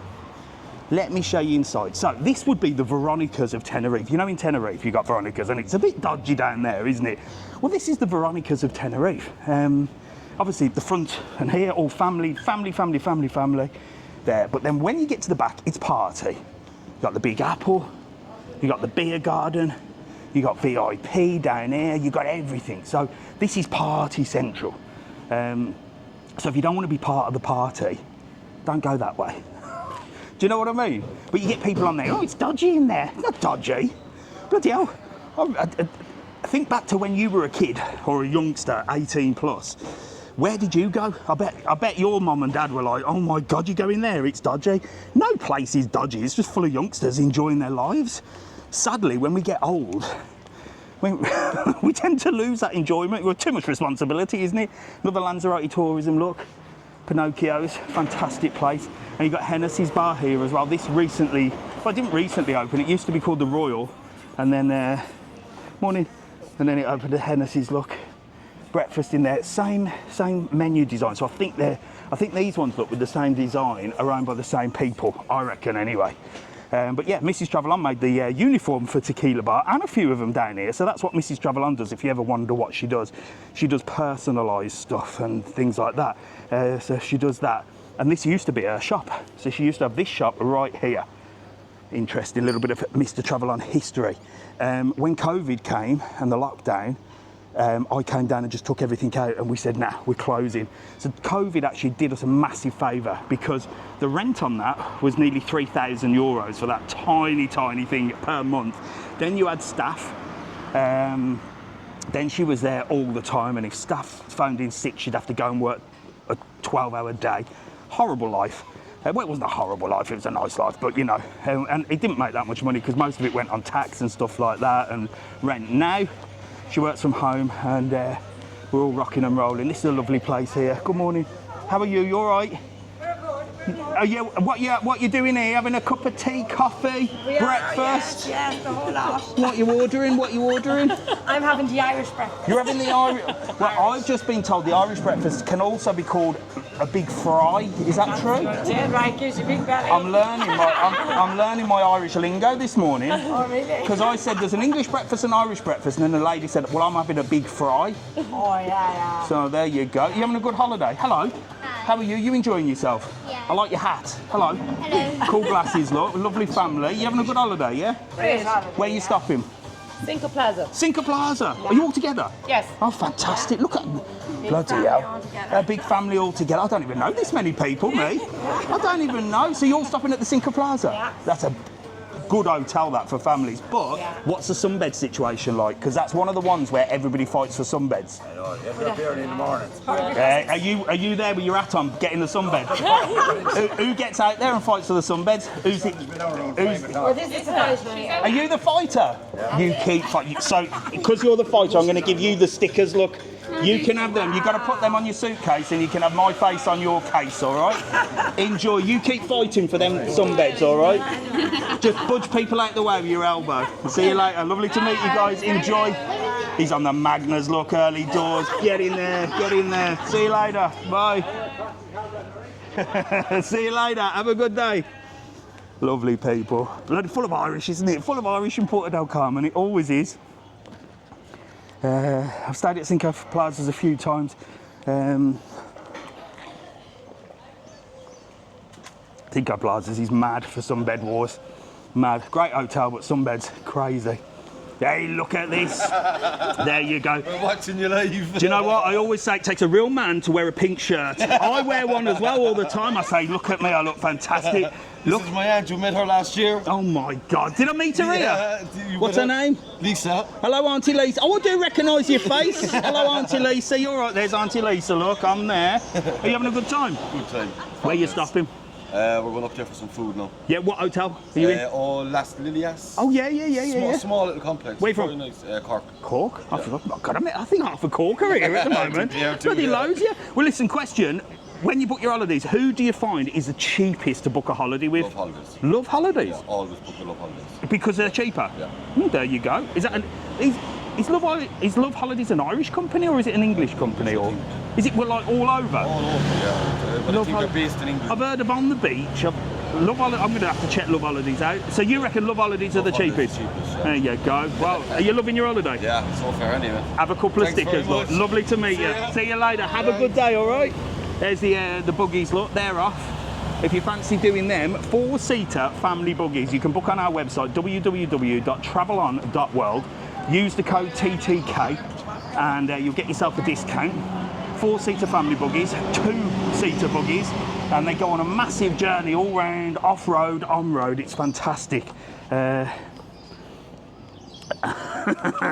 Let me show you inside. So this would be the Veronicas of Tenerife. You know, in Tenerife you've got Veronicas and it's a bit dodgy down there, isn't it? Well, this is the Veronicas of Tenerife. Obviously the front and here, all family there. But then when you get to the back, it's party. You've got the Big Apple, you've got the beer garden, you've got VIP down here, you've got everything. So this is party central. So if you don't want to be part of the party, don't go that way. Do you know what I mean? But you get people on there, oh, it's dodgy in there. It's not dodgy. Bloody hell. I think back to when you were a kid or a youngster, 18 plus. Where did you go? I bet your mum and dad were like, oh my God, you go in there, it's dodgy. No place is dodgy, it's just full of youngsters enjoying their lives. Sadly, when we get old, we tend to lose that enjoyment. We've got too much responsibility, isn't it? Another Lanzarote tourism look. Pinocchio's, fantastic place. And you've got Hennessy's bar here as well. This recently, well, it didn't recently open. It used to be called the Royal. And then, morning. And then it opened at Hennessy's, look. Breakfast in there, same menu design. So I think these ones, look, with the same design are owned by the same people, I reckon anyway. But yeah, Mrs. TravelON made the uniform for Tequila Bar and a few of them down here. So that's what Mrs. TravelON does. If you ever wonder what she does personalised stuff and things like that. So she does that. And this used to be her shop. So she used to have this shop right here. Interesting little bit of Mr. TravelON history. When COVID came and the lockdown, I came down and just took everything out and we said, nah, we're closing. So COVID actually did us a massive favour because the rent on that was nearly €3,000 for that tiny thing per month. Then you had staff. Then she was there all the time, and if staff phoned in sick, she'd have to go and work a 12-hour day. Horrible life. Well, it wasn't a horrible life, it was a nice life, but you know, and it didn't make that much money because most of it went on tax and stuff like that and rent. Now, she works from home and we're all rocking and rolling. This is a lovely place here. Good morning. How are you? You all right? Are you, what you doing here? Having a cup of tea, coffee, breakfast? Yes, the whole lot. What you ordering? I'm having the Irish breakfast. You're having the Irish... Well, I've just been told the Irish breakfast can also be called a big fry. Is that true? Yeah, right, gives you a big belly. I'm learning my Irish lingo this morning. Oh, really? Because I said there's an English breakfast and Irish breakfast, and then the lady said, well, I'm having a big fry. Oh, yeah. So there you go. You having a good holiday? Hello. How are you? You enjoying yourself? Yeah. I like your hat. Hello. Hello. Cool glasses, look. Lovely family. You having a good holiday, yeah? Great. Where are you stopping? Cinco Plaza. Cinco Plaza. Are you all together? Yes. Oh, fantastic. Look at bloody hell. A big family all together. I don't even know this many people, me. I don't even know. So you're all stopping at the Cinco Plaza? Yeah. That's a good hotel that for families. But what's the sunbed situation like? Because that's one of the ones where everybody fights for sunbeds. Early in the morning. Are you there with your hat on, getting the sunbed? who gets out there and fights for the sunbeds? Are you the fighter? Yeah. You keep fighting. So, because you're the fighter, I'm going to give you the stickers. Look, you can have them. You've got to put them on your suitcase, and you can have my face on your case. All right? Enjoy. You keep fighting for them sunbeds. All right? Just budge people out the way with your elbow. See you later. Lovely to meet you guys. Enjoy. He's on the Magners. Look, early doors. Get in there. Get in there. See you later. Bye. See you later. Have a good day. Lovely people. Bloody full of Irish, isn't it? Full of Irish in Puerto Del Carmen. It always is. I've stayed at Cinco Plazas a few times. Cinco Plazas is mad for sunbed wars. Mad. Great hotel, but sunbeds crazy. Hey, look at this. There you go. We're watching you live. Do you know what? I always say it takes a real man to wear a pink shirt. I wear one as well all the time. I say, look at me, I look fantastic. This is my aunt. You met her last year. Oh my God. Did I meet her here? What's her name? Lisa. Hello, Auntie Lisa. Oh, I do recognise your face. Hello, Auntie Lisa. You're right. There's Auntie Lisa. Look, I'm there. Are you having a good time? Good time. Where are you stopping? We're going up there for some food now. Yeah, what hotel are you in? Las Lilias. Oh, yeah. Small little complex. Where you from? Very nice. Cork. Cork? I forgot. God, I think half of Cork are here at the moment. Bloody loads, yeah. Well, listen, question. When you book your holidays, who do you find is the cheapest to book a holiday with? Love Holidays. Love Holidays? Yeah, always book the Love Holidays. Because they're cheaper? Yeah. There you go. Is that is Love Holidays an Irish company or is it an English company? Or is it like all over? All over, yeah. But I think they're based in England. I've heard of On the Beach. I'm going to have to check Love Holidays out. So you reckon Love Holidays are the cheapest? Yeah. There you go. Well, are you loving your holiday? Yeah, so far anyway. Have a couple of Thanks stickers. very Look. much. Lovely to meet you. See you later. Have a good day, all right? There's the buggies. Look, they're off. If you fancy doing them, 4-seater family buggies, you can book on our website, www.travelon.world. Use the code TTK and you'll get yourself a discount. 4-seater family buggies, 2-seater buggies, and they go on a massive journey all round, off-road, on-road. It's fantastic.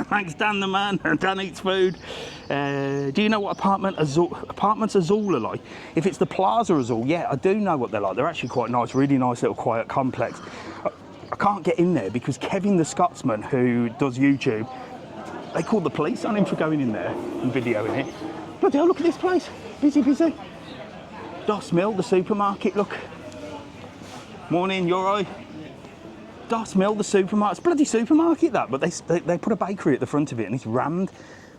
Thanks, Dan the man. Dan eats food. Do you know what Apartments Azul are like? If it's the Plaza Azul, yeah, I do know what they're like. They're actually quite nice, really nice little quiet complex. I can't get in there because Kevin the Scotsman, who does YouTube, they called the police on him for going in there and videoing it. Bloody hell, look at this place. Busy, busy. Doss Mill, the supermarket, look. Morning, you all right? Doss Mill, the supermarket. It's a bloody supermarket, that, but they put a bakery at the front of it and it's rammed.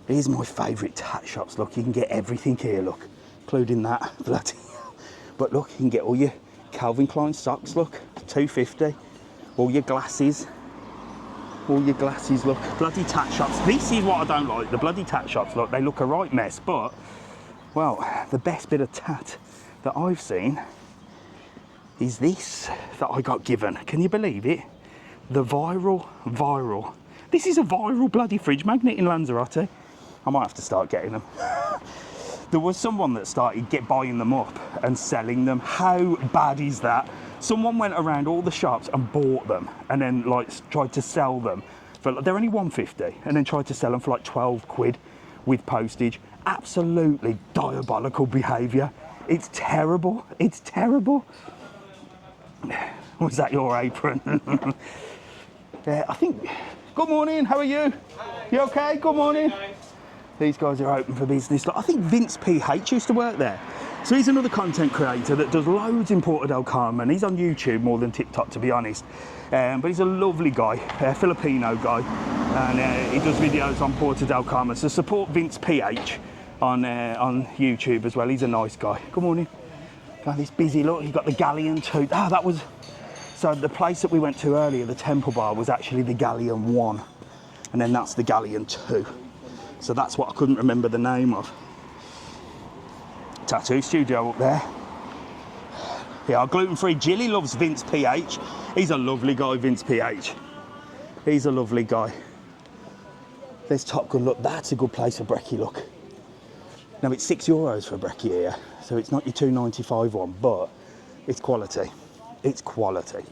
Here's my favourite tat shops. Look, you can get everything here, look, including that. Bloody hell. But look, you can get all your Calvin Klein socks, look, $2.50. All your glasses. Look, bloody tat shops. This is what I don't like, the bloody tat shops. Look, they look a right mess, but, well, the best bit of tat that I've seen is this that I got given. Can you believe it? The viral. This is a viral bloody fridge magnet in Lanzarote. I might have to start getting them. There was someone that started buying them up and selling them. How bad is that? Someone went around all the shops and bought them and then like tried to sell them for, they're only $1.50, and then tried to sell them for like 12 quid with postage. Absolutely diabolical behaviour. It's terrible. It's terrible. Was that your apron? I think. Good morning, how are you? You okay? Good morning. These guys are open for business. I think Vince PH used to work there. So he's another content creator that does loads in Puerto Del Carmen. He's on YouTube more than TikTok, to be honest. But he's a lovely guy, a Filipino guy. And he does videos on Puerto Del Carmen. So support Vince PH on YouTube as well. He's a nice guy. Good morning. Got this busy look. You've got the Galleon 2. That was... So the place that we went to earlier, the Temple Bar, was actually the Galleon 1. And then that's the Galleon 2. So that's what I couldn't remember the name of. Tattoo studio up there. Yeah, our gluten-free Jilly loves Vince PH. He's a lovely guy, Vince PH. He's a lovely guy. There's Top Gun. Look, that's a good place for brekkie, look. Now, it's €6 for a brekkie here, so it's not your $2.95 one, but it's quality. It's quality.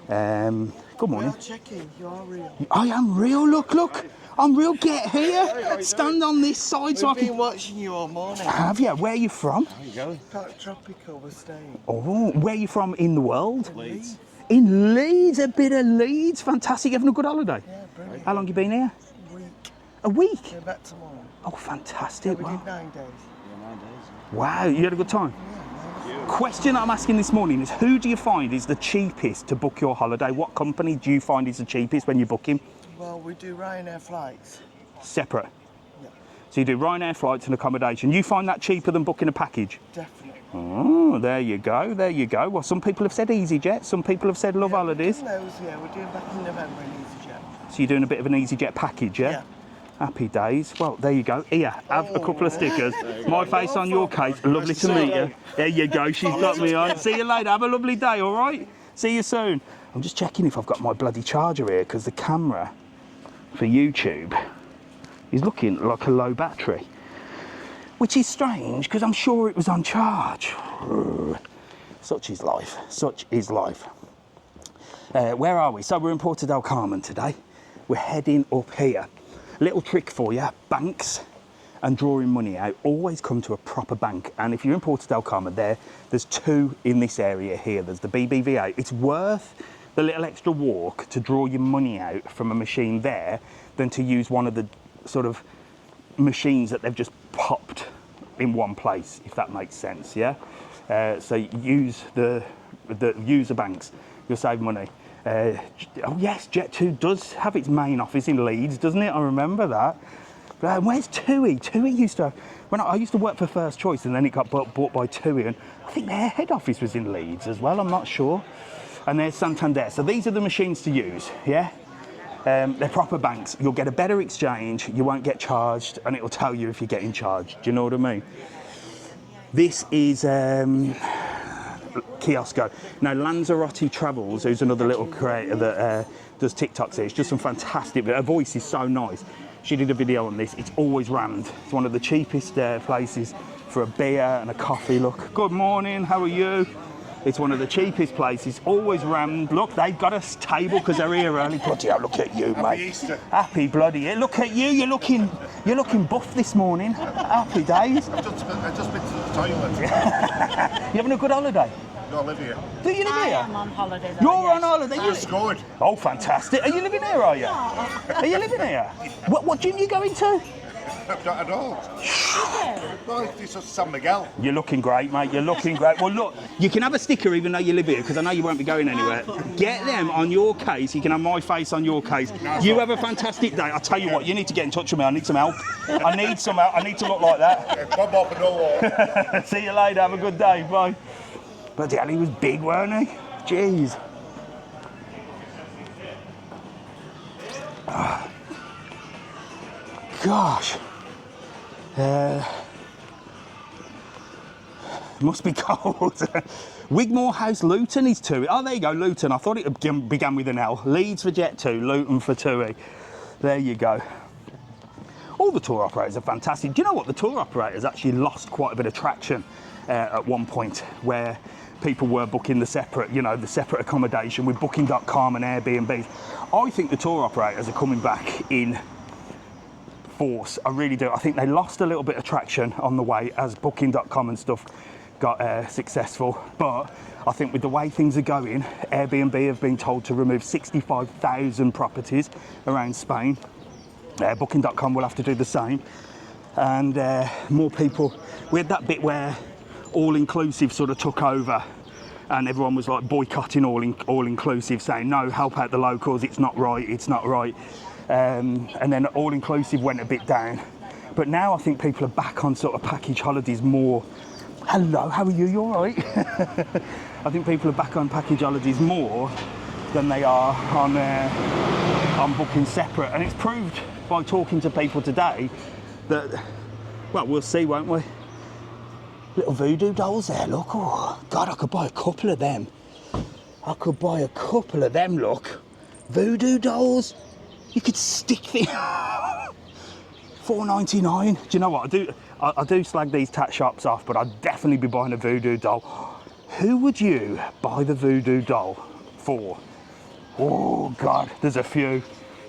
Good morning. Checking, you are real. I am real. Look. I'm real. Get here. Stand on this side so I We've been can. watching you all morning. Have you? Where are you from? Park Tropical, we're staying. Oh, where are you from in the world? Leeds. In Leeds, a bit of Leeds. Fantastic. Having a good holiday? Yeah, brilliant. How long you been here? Week. A week? We're back tomorrow. Oh, fantastic. We Wow. did 9 days. Wow, you had a good time? Question I'm asking this morning is, who do you find is the cheapest to book your holiday? What company do you find is the cheapest when you're booking? Well, we do Ryanair flights. Separate. Yeah, So you do Ryanair flights and accommodation. You find that cheaper than booking a package? definitely. Oh, there you go. Well, some people have said EasyJet, some people have said Love Holidays. We're doing back in November in EasyJet. So you're doing a bit of an EasyJet package, yeah? Yeah. Happy days. Well, there you go. Here, have a couple of stickers. My face on your case. Lovely to meet you. There you go. She's got me on. See you later. Have a lovely day, all right? See you soon. I'm just checking if I've got my bloody charger here, because the camera for YouTube is looking like a low battery, which is strange, because I'm sure it was on charge. Such is life. Such is life. Where are we? So we're in Puerto Del Carmen today. We're heading up here. Little trick for you, banks and drawing money out, always come to a proper bank. And if you're in Puerto Del Carmen, there's two in this area here. There's the BBVA. It's worth the little extra walk to draw your money out from a machine there than to use one of the sort of machines that they've just popped in one place, if that makes sense, yeah? So use the banks, you'll save money. Oh yes, Jet2 does have its main office in Leeds, doesn't it? I remember that. Where's TUI? TUI used to, when I used to work for First Choice, and then it got bought by TUI, and I think their head office was in Leeds as well, I'm not sure. And there's Santander. So these are the machines to use, yeah? They're proper banks. You'll get a better exchange, you won't get charged, and it'll tell you if you're getting charged. Do you know what I mean? This is Kiosco. Now, Lanzarote Travels, who's another little creator that does TikToks here, she does some fantastic, her voice is so nice. She did a video on this. It's always rammed. It's one of the cheapest places for a beer and a coffee. Look, good morning, how are you? It's one of the cheapest places, always rammed. Look, they've got a table because they're here early. Bloody hell, look at you, mate. Happy Easter. Happy bloody hell. Look at you, you're looking buff this morning. Happy days. I've just been to the toilet. You having a good holiday? No, I live here. Do you live I here? am on holiday though, You're yes. on holiday? You scored. Oh, fantastic. Are you living here, are you? Are you living here? What gym are you going to? Not at all. No, it's just San Miguel. You're looking great, mate. You're looking great. Well, look, you can have a sticker even though you live here, because I know you won't be going anywhere. Get them on your case. You can have my face on your case. You have a fantastic day. I'll tell you what, you need to get in touch with me. I need some help. I need some help. I need to look like that. Bob up and no wall. See you later. Have a good day. Bye. Bloody hell, he was big, weren't he? Jeez. Oh. Gosh. Must be cold. Wigmore House, Luton is TUI. Oh, there you go, Luton. I thought it began with an L. Leeds for Jet2, Luton for TUI. There you go. All the tour operators are fantastic. Do you know what? The tour operators actually lost quite a bit of traction at one point, where people were booking the separate accommodation with Booking.com and Airbnb. I think the tour operators are coming back in force. I really do. I think they lost a little bit of traction on the way as Booking.com and stuff got successful. But I think with the way things are going, Airbnb have been told to remove 65,000 properties around Spain. Booking.com will have to do the same. And more people, we had that bit where all-inclusive sort of took over and everyone was like boycotting all-inclusive, saying no, help out the locals, it's not right. And then all-inclusive went a bit down. But now I think people are back on sort of package holidays more. Hello, how are you? You all right? I think people are back on package holidays more than they are on booking separate. And it's proved by talking to people today that, well, we'll see, won't we? Little voodoo dolls there, look. Oh, God, I could buy a couple of them. Look. Voodoo dolls. You could stick them. $4.99. Do you know what? I do slag these tat shops off, but I'd definitely be buying a voodoo doll. Who would you buy the voodoo doll for? Oh God, there's a few.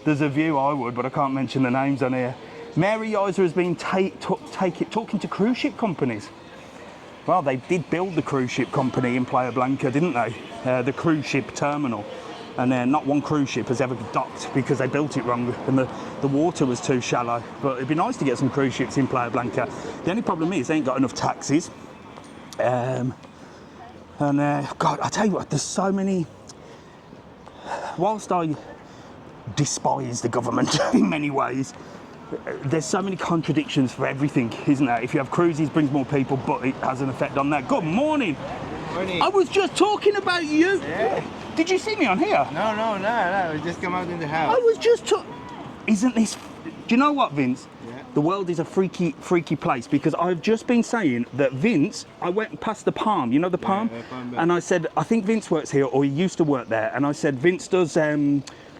There's a few I would, but I can't mention the names on here. Mary Iser has been talking to cruise ship companies. Well, they did build the cruise ship company in Playa Blanca, didn't they? The cruise ship terminal. And then not one cruise ship has ever docked because they built it wrong and the water was too shallow. But it'd be nice to get some cruise ships in Playa Blanca. The only problem is they ain't got enough taxis. God, I tell you what, there's so many. Whilst I despise the government in many ways, there's so many contradictions for everything, isn't there? If you have cruises, it brings more people, but it has an effect on that. Good morning. Morning. I was just talking about you. Yeah. Did you see me on here? No. We just come out in the house. I was just Isn't this... Do you know what, Vince? Yeah. The world is a freaky place because I've just been saying that Vince, I went past the Palm, you know the Palm? Yeah, Palm. And I said, I think Vince works here or he used to work there. And I said, Vince does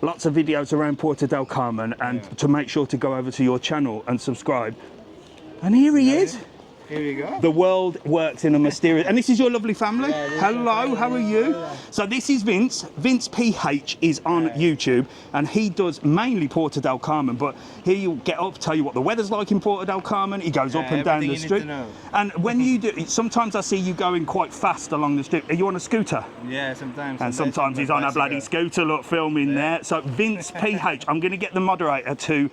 lots of videos around Puerto Del Carmen and to make sure to go over to your channel and subscribe. And here he is. Here we go. The world works in a mysterious... And this is your lovely family? Hello, how are you? So this is Vince. Vince PH is on YouTube and he does mainly Puerto Del Carmen, but here you'll get up, tell you what the weather's like in Puerto Del Carmen. He goes up and down the street. And when you do... Sometimes I see you going quite fast along the street. Are you on a scooter? Yeah, sometimes. And sometimes he's on a bloody scooter, look, filming there. So Vince PH, I'm going to get the moderator to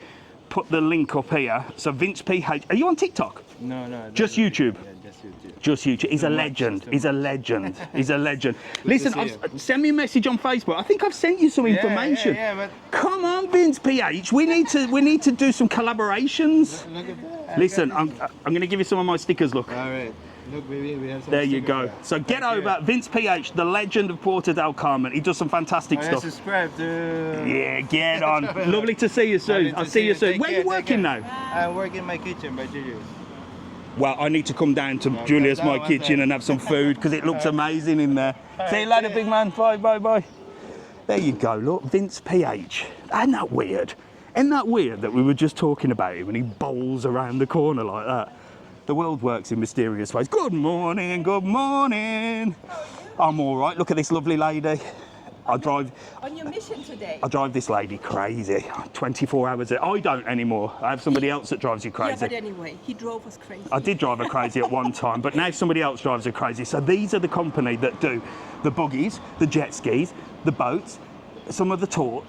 put the link up here. So Vince PH, are you on TikTok? No. Just YouTube? Yeah, just YouTube. Just YouTube. He's a legend. He's a legend. He's a legend. Listen, send me a message on Facebook. I think I've sent you some information. Yeah, but come on, Vince PH. We need to do some collaborations. look at that. Listen, I'm going to give you some of my stickers. Look. All right. Look, baby, we have some. There you stickers go. there. So get Thank over you. Vince PH, the legend of Puerto Del Carmen. He does some fantastic stuff. Subscribe to. Yeah, get on. Lovely to see you soon. I'll see you soon. Take Where are care, you working now? I work in my kitchen by Julius. Well, I need to come down to Julius, my one kitchen, day. and have some food because it looks amazing in there. See you later, big man. Bye. There you go. Look, Vince PH. Isn't that weird? Isn't that weird that we were just talking about him and he bowls around the corner like that? The world works in mysterious ways. Good morning. I'm all right. Look at this lovely lady. I drive this lady crazy. 24 hours. I don't anymore. I have somebody else that drives you crazy. Yeah, but anyway, he drove us crazy. I did drive her crazy at one time, but now somebody else drives her crazy. So these are the company that do the buggies, the jet skis, the boats, some of the tour.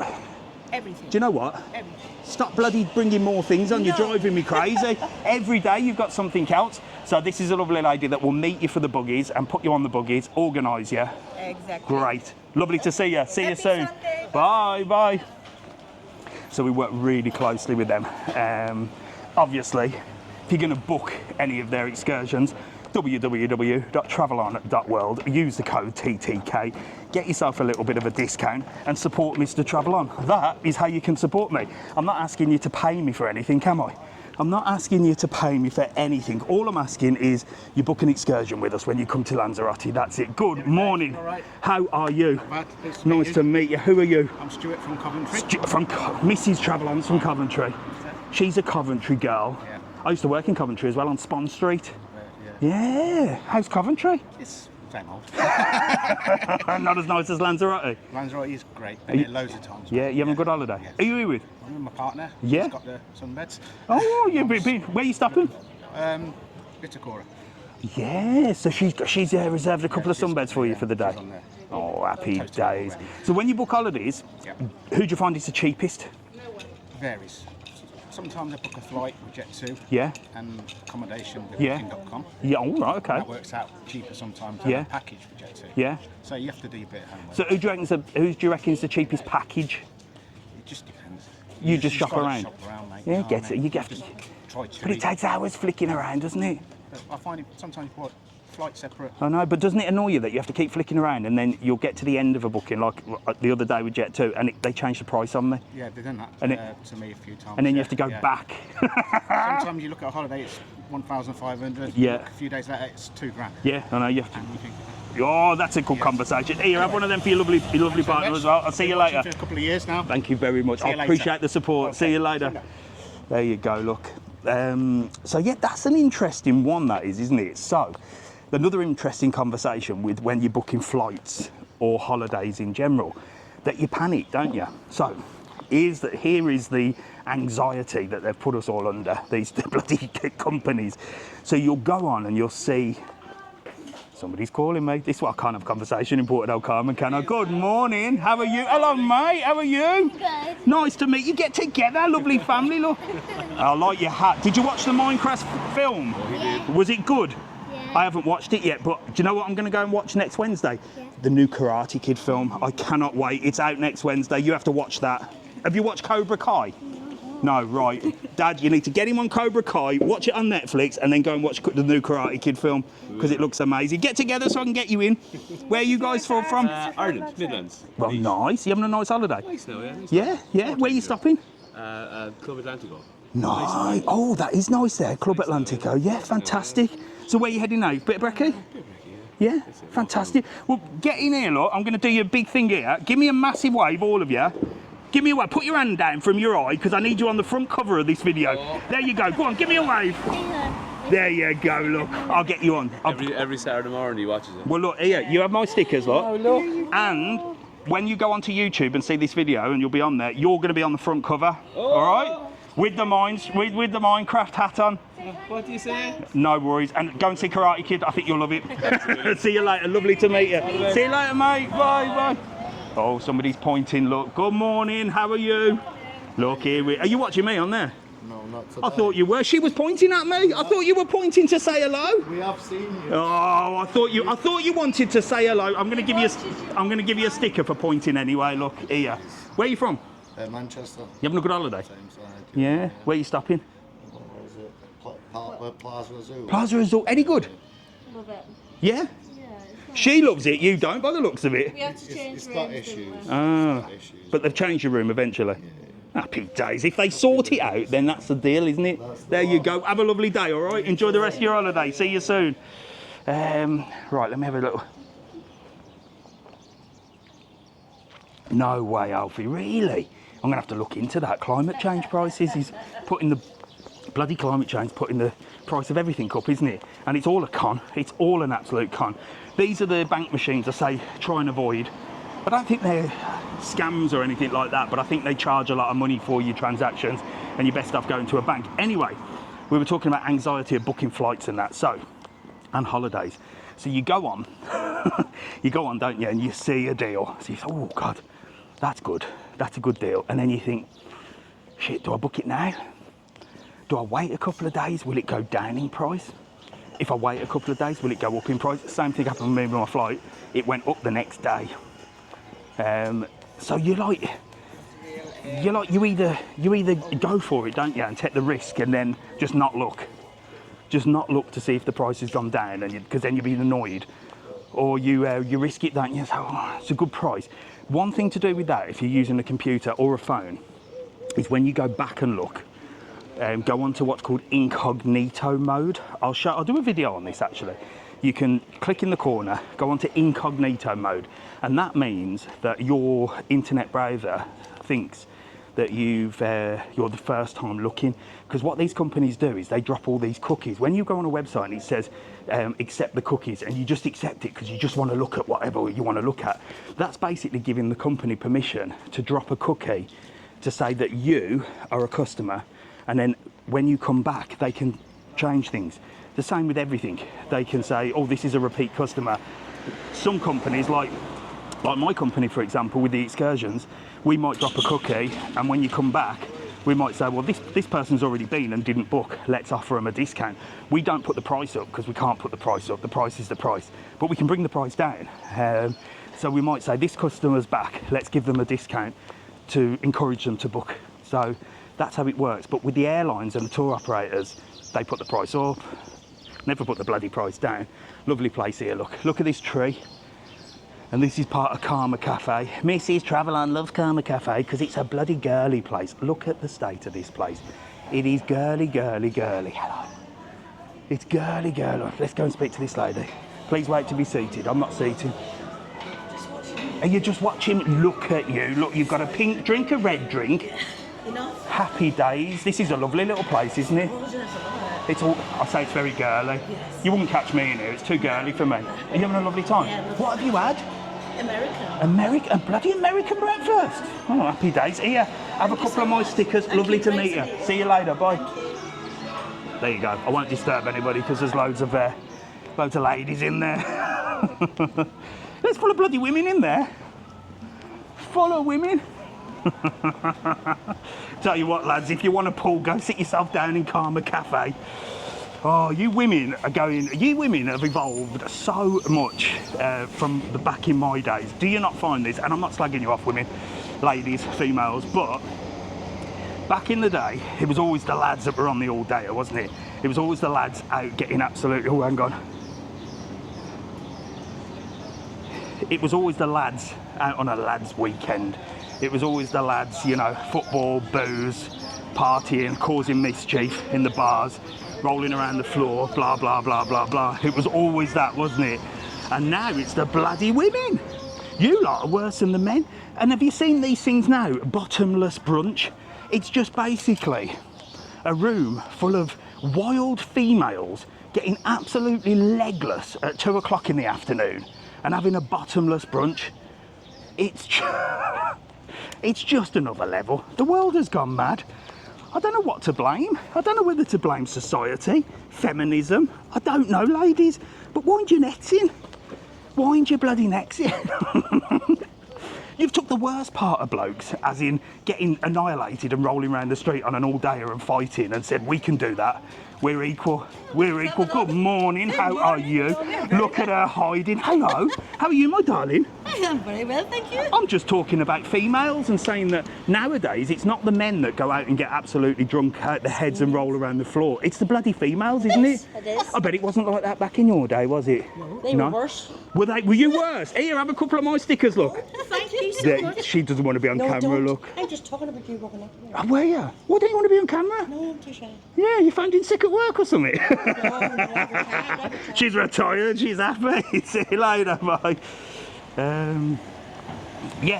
Everything. Do you know what? Everything. Stop bloody bringing more things on. You're driving me crazy. Every day you've got something else. So this is a lovely lady that will meet you for the buggies and put you on the buggies, organise you. Exactly. Great. Lovely to see you. See you Happy soon. Sunday. Bye. So we work really closely with them. Obviously, if you're going to book any of their excursions, www.travelon.world, use the code TTK, get yourself a little bit of a discount and support Mr. TravelOn. That is how you can support me. I'm not asking you to pay me for anything, am I? I'm not asking you to pay me for anything. All I'm asking is you book an excursion with us when you come to Lanzarote. That's it. Good morning. All right. How are you? Nice To meet you. Who are you? I'm Stuart from Coventry. Mrs. TravelOn's from Coventry. She's a Coventry girl. Yeah. I used to work in Coventry as well on Spon Street. Yeah. How's Coventry? It's same old. Not as nice as Lanzarote. Lanzarote is great. Been here loads of times. Yeah, you having a good holiday? Yes. Are you here with? I'm with my partner. Yeah. She's got the sunbeds. Oh, you've been. Where are you stopping? Bittercora. Yeah, so she's reserved a couple of sunbeds for you for the day. She's on there. Oh, happy Total days. away. So when you book holidays, Yeah. who do you find is the cheapest? Varies. Sometimes I book a flight with Jet2 Yeah. and accommodation with Yeah. Booking.com. Yeah, all right, okay. That works out cheaper sometimes than Yeah. a package with Jet2. Yeah. So you have to do a bit of homework. So who do you reckon is the cheapest package? It just depends. You just shop gotta around? Shop around, mate. Yeah, You know get what I it. mean? You get Just it. try to But it takes hours flicking around, doesn't it? I find it sometimes you put flight separate. I know, but doesn't it annoy you that you have to keep flicking around and then you'll get to the end of a booking, like the other day with Jet2, and they change the price on me? Yeah, they've done that And to me a few times. And then you yeah, have to go yeah. back. Sometimes you look at a holiday, it's 1,500. Yeah. A few days later, it's $2,000. Yeah, I know, you have to. And you think, Oh, that's a good conversation. Here, have one of them for your lovely partner as well. I'll see you Been watching later. for a couple of years now. Thank you very much. See you I later. appreciate the support. Okay. See you later. There you go, look. So yeah, that's an interesting one, that is, isn't it? So, another interesting conversation with when you're booking flights or holidays in general. that you panic, don't you? So here is the anxiety that they've put us all under, these bloody companies. So you'll go on and you'll see, somebody's calling me. This is what I can't have conversation in Puerto Del Carmen, can I? Good morning, how are you? Hello mate, how are you? Good. Nice to meet you, get together, lovely family, look. I like your hat. Did you watch the Minecraft film? Yeah. Was it good? Yeah. I haven't watched it yet, but do you know what I'm going to go and watch next Wednesday? Yeah. The new Karate Kid film. I cannot wait. It's out next Wednesday. You have to watch that. Have you watched Cobra Kai? No, right. Dad, you need to get him on Cobra Kai, watch it on Netflix, and then go and watch the new Karate Kid film, because it looks amazing. Get together so I can get you in. Where are you guys from? Ireland, Midlands. Well, nice. You having a nice holiday? Nice now, yeah. Yeah, yeah. Where are you stopping? Club Atlantico. Nice. Oh, that is nice there. Club Atlantico. Yeah, fantastic. So where are you heading now? Bit of brekkie? Yeah, fantastic. Well, get in here, look. I'm going to do you a big thing here. Give me a massive wave, all of you. Give me a wave. Put your hand down from your eye, because I need you on the front cover of this video. Oh. There you go. Go on, give me a wave. There you go, look. I'll get you on. Every Saturday morning he watches it. Well, look, here, you have my stickers, look. Oh, look. And when you go onto YouTube and see this video, and you'll be on there, you're going to be on the front cover, all right? With the Minecraft hat on. What do you say? No worries. And go and see Karate Kid. I think you'll love it. See you later. Lovely to meet you. See you later, mate. Bye, bye. Oh, somebody's pointing. Look. Good morning. How are you? Look here. Are you watching me on there? No, not today. I thought you were. She was pointing at me. I thought you were pointing to say hello. We have seen you. Oh, I thought you wanted to say hello. I'm going to give you a sticker for pointing anyway. Look here. Where are you from? Manchester. You having a good holiday? Same side. Yeah. Where are you stopping? What was it? Plaza Zoo. Plaza Resort. Any good? Love it. Yeah. Yeah, it's nice. She loves it. You don't, by the looks of it. We had to change It's got rooms, didn't issues. we? Ah, but they've changed your room eventually. Happy days. If they sort it out, then that's the deal, isn't it? There you go. Have a lovely day, all right? Enjoy the rest of your holiday. See you soon. Right, let me have a look. No way, Alfie. Really? I'm going to have to look into that. Climate change prices is putting the... Bloody climate change putting the price of everything up, isn't it? And it's all a con. It's all an absolute con. These are the bank machines I say try and avoid. I don't think they're scams or anything like that, but I think they charge a lot of money for your transactions, and you're best off going to a bank. Anyway, we were talking about anxiety of booking flights and that, and holidays. So you go on, don't you, and you see a deal. So you say, oh God, that's good. That's a good deal. And then you think, shit, do I book it now? Do I wait a couple of days? Will it go down in price? If I wait a couple of days, will it go up in price? Same thing happened with me with my flight. It went up the next day. So you either go for it, don't you, and take the risk, and then just not look to see if the price has gone down, and because then you'll be annoyed, or you risk it, don't you? So, it's a good price. One thing to do with that, if you're using a computer or a phone, is when you go back and look, go on to what's called incognito mode. I'll do a video on this actually. You can click in the corner, go on to incognito mode, and that means that your internet browser thinks that you're the first time looking. Because what these companies do is they drop all these cookies. When you go on a website and it says accept the cookies, and you just accept it because you just want to look at whatever you want to look at, that's basically giving the company permission to drop a cookie to say that you are a customer, and then when you come back they can change things. The same with everything. They can say, oh, this is a repeat customer. Some companies, like my company, for example, with the Excursions, we might drop a cookie, and when you come back, we might say, well, this person's already been and didn't book. Let's offer them a discount. We don't put the price up because we can't put the price up. The price is the price. But we can bring the price down. So we might say, this customer's back. Let's give them a discount to encourage them to book. So that's how it works. But with the airlines and the tour operators, they put the price up. Never put the bloody price down. Lovely place here, look at this tree. And this is part of Karma Cafe. Mrs. TravelON loves Karma Cafe because it's a bloody girly place. Look at the state of this place. It is girly, girly, girly. Hello. It's girly, girly. Let's go and speak to this lady. Please wait to be seated. I'm not seated. Are you just watching? Look at you. Look, you've got a pink drink, a red drink. Enough. Happy days. This is a lovely little place, isn't it? It's all, I say it's very girly. Yes. You wouldn't catch me in here, it's too girly for me. Are you having a lovely time? Yeah, what have you had? A bloody American breakfast. Oh, happy days. Here, have a couple of my stickers. Lovely to meet you. See you later. Bye. There you go. I won't disturb anybody because there's loads of ladies in there. There's full of bloody women in there. Full of women. Tell you what, lads, if you want a pool, go sit yourself down in Karma Cafe. Oh, you women have evolved so much from the back in my days. Do you not find this? And I'm not slagging you off, women, ladies, females, but back in the day, it was always the lads that were on the all-dayer, wasn't it? It was always the lads out getting absolutely... Oh, hang on. It was always the lads out on a lads' weekend. It was always the lads, you know, football, booze, partying, causing mischief in the bars, rolling around the floor, blah, blah, blah, blah, blah. It was always that, wasn't it? And now it's the bloody women. You lot are worse than the men. And have you seen these things now? Bottomless brunch. It's just basically a room full of wild females getting absolutely legless at 2 o'clock in the afternoon and having a bottomless brunch. It's just another level. The world has gone mad. I don't know what to blame. I don't know whether to blame society, feminism. I don't know, ladies. But wind your necks in. Wind your bloody necks in. You've took the worst part of blokes, as in getting annihilated and rolling around the street on an all-dayer and fighting, and said, we can do that. We're equal. We're equal. Good morning. How are you? Look at her hiding. Hello. How are you, my darling? I am very well, thank you. I'm just talking about females and saying that nowadays it's not the men that go out and get absolutely drunk out their heads and roll around the floor. It's the bloody females, isn't it? It is. I bet it wasn't like that back in your day, was it? No. They were worse. Were you worse? Here, have a couple of my stickers, look. Thank you so much. She doesn't want to be on camera, don't. look. I'm just talking about you walking up here. Oh, were you? Why don't you want to be on camera? No, I'm too shy. Yeah, you found in sick at work or something? No, She's retired, she's happy. See you later, bye.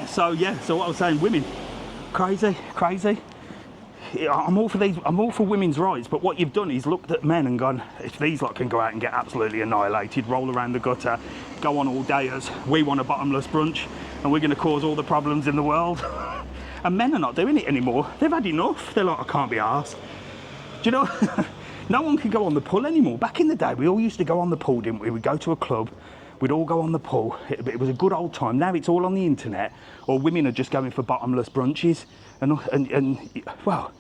So what I was saying, women, crazy. I'm all for women's rights, but what you've done is looked at men and gone, if these lot can go out and get absolutely annihilated, roll around the gutter, go on all dayers, we want a bottomless brunch, and we're going to cause all the problems in the world. And men are not doing it anymore. They've had enough. They're like, I can't be arsed. Do you know? No one can go on the pool anymore. Back in the day, we all used to go on the pool, didn't we? We'd go to a club, we'd all go on the pool. It was a good old time. Now it's all on the internet, or women are just going for bottomless brunches. And well,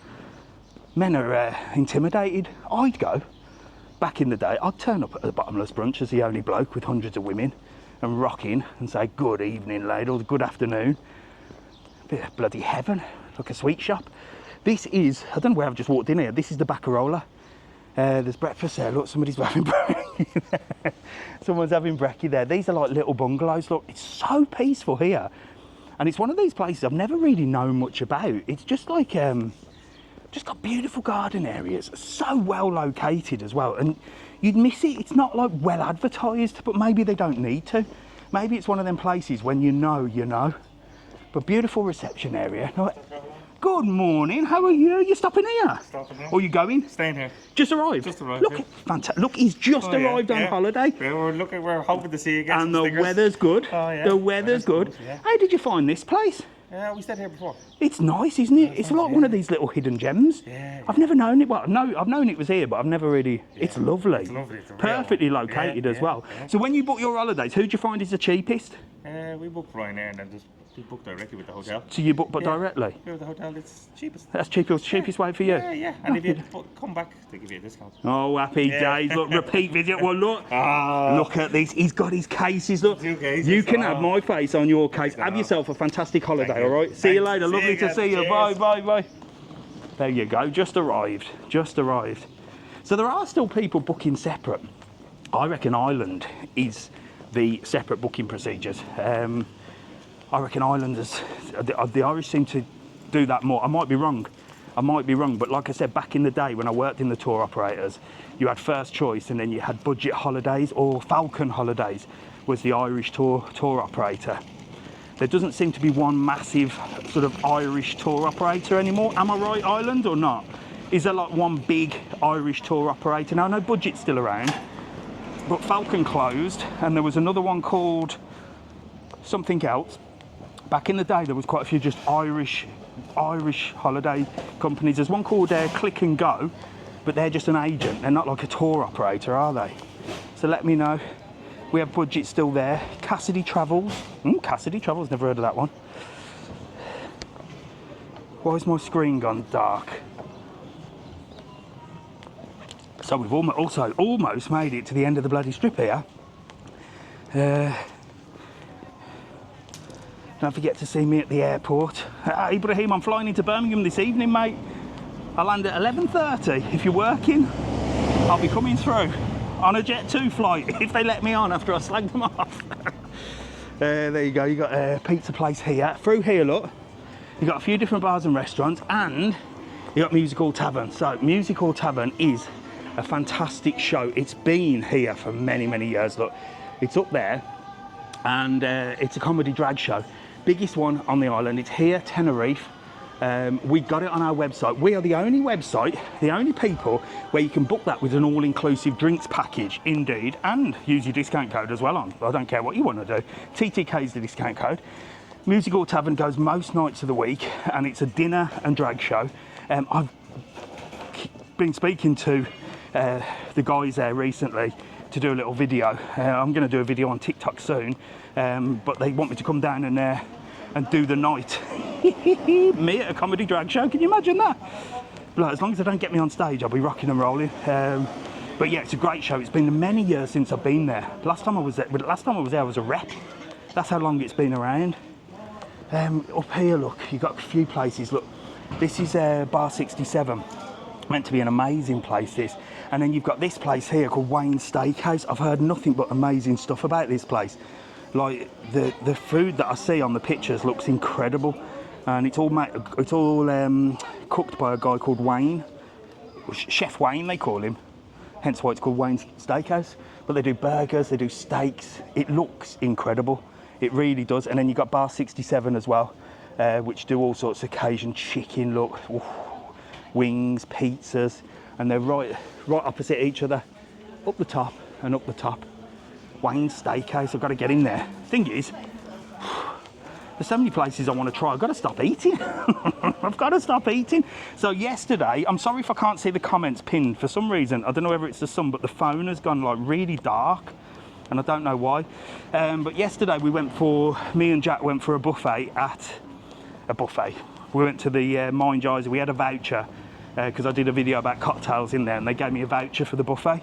men are intimidated. I'd go. Back in the day, I'd turn up at the bottomless brunch as the only bloke with hundreds of women and rock in and say, good evening, lady, or good afternoon. Bit of bloody heaven, like a sweet shop. This is, I don't know where I've just walked in here, this is the Baccarola. There's breakfast there, look, somebody's having brekkie there. Someone's having brekkie there. These are like little bungalows, look, it's so peaceful here. And it's one of these places I've never really known much about. It's just like, just got beautiful garden areas, so well located as well. And you'd miss it, it's not like well advertised, but maybe they don't need to. Maybe it's one of them places when you know. But beautiful reception area. Good morning, how are you? You stopping here? Stopping here. Or you going? Staying here. Just arrived? Just arrived. Look, fantastic. Look, he's just arrived on holiday. Yeah, we're hoping to see you again. And the weather's good. Oh, yeah. The weather's good. Yeah. How did you find this place? Yeah, we stayed here before. It's nice, isn't it? It's like one of these little hidden gems. Yeah. I've never known it. Well, no, I've known it was here, but I've never really. Yeah. It's lovely. It's lovely. It's perfectly located as well. Yeah. So when you book your holidays, who do you find is the cheapest? We booked Ryanair and then we booked directly with the hotel. So you book directly? Yeah, with the hotel, it's cheapest. That's cheapest way for you? Yeah. And if you come back, they give you a discount. Oh, happy days. Look, repeat visit. Well, look. Look at this. He's got his cases. Look. 2 cases. You can have my face on your case. Have yourself a fantastic holiday, all right? See you later. Lovely to see you. Bye. There you go. Just arrived. So there are still people booking separate. I reckon Ireland is the separate booking procedures. I reckon Islanders, the Irish seem to do that more. I might be wrong, but like I said, back in the day when I worked in the tour operators, you had first choice and then you had budget holidays, or Falcon holidays was the Irish tour operator. There doesn't seem to be one massive sort of Irish tour operator anymore. Am I right, Ireland, or not? Is there like one big Irish tour operator? Now, I know Budget's still around, but Falcon closed, and there was another one called something else. Back in the day, there was quite a few just Irish holiday companies. There's one called Click and Go, but they're just an agent. They're not like a tour operator, are they? So let me know. We have budget still there. Cassidy Travels. Cassidy Travels, never heard of that one. Why is my screen gone dark? So we've also almost made it to the end of the bloody strip here. Don't forget to see me at the airport. Ibrahim, I'm flying into Birmingham this evening, mate. I land at 11:30. If you're working, I'll be coming through on a Jet2 flight if they let me on after I slag them off. There you go. You got a pizza place here. Through here, look. You got a few different bars and restaurants, and you got Music Hall Tavern. So Music Hall Tavern is a fantastic show. It's been here for many, many years. Look, it's up there, and it's a comedy drag show. Biggest one on the island. It's here, Tenerife. We got it on our website. We are the only website, the only people where you can book that with an all-inclusive drinks package, indeed, and use your discount code as well on. I don't care what you want to do. TTK is the discount code. Music Hall Tavern goes most nights of the week, and it's a dinner and drag show. I've been speaking to the guys there recently to do a little video. I'm going to do a video on TikTok soon, but they want me to come down and do the night. Me at a comedy drag show, can you imagine that? But as long as they don't get me on stage, I'll be rocking and rolling. But yeah, it's a great show. It's been many years since I've been there. Last time I was there, I was a rep. That's how long it's been around. Up here, look, you've got a few places. Look, this is Bar 67. Meant to be an amazing place, this. And then you've got this place here called Wayne's Steakhouse. I've heard nothing but amazing stuff about this place. Like, the food that I see on the pictures looks incredible. And it's all cooked by a guy called Wayne. Chef Wayne, they call him. Hence why it's called Wayne's Steakhouse. But they do burgers, they do steaks. It looks incredible. It really does. And then you've got Bar 67 as well, which do all sorts of Cajun chicken, look, oof, wings, pizzas, and they're right opposite each other, up the top and up the top. Wayne's Steakhouse, I've got to get in there. Thing is, there's so many places I want to try. I've got to stop eating. I've got to stop eating. So yesterday, I'm sorry if I can't see the comments pinned. For some reason, I don't know whether it's the sun, but the phone has gone like really dark, and I don't know why. But yesterday me and Jack went for a buffet at a buffet. We went to the Mind Jars. We had a voucher because I did a video about cocktails in there, and they gave me a voucher for the buffet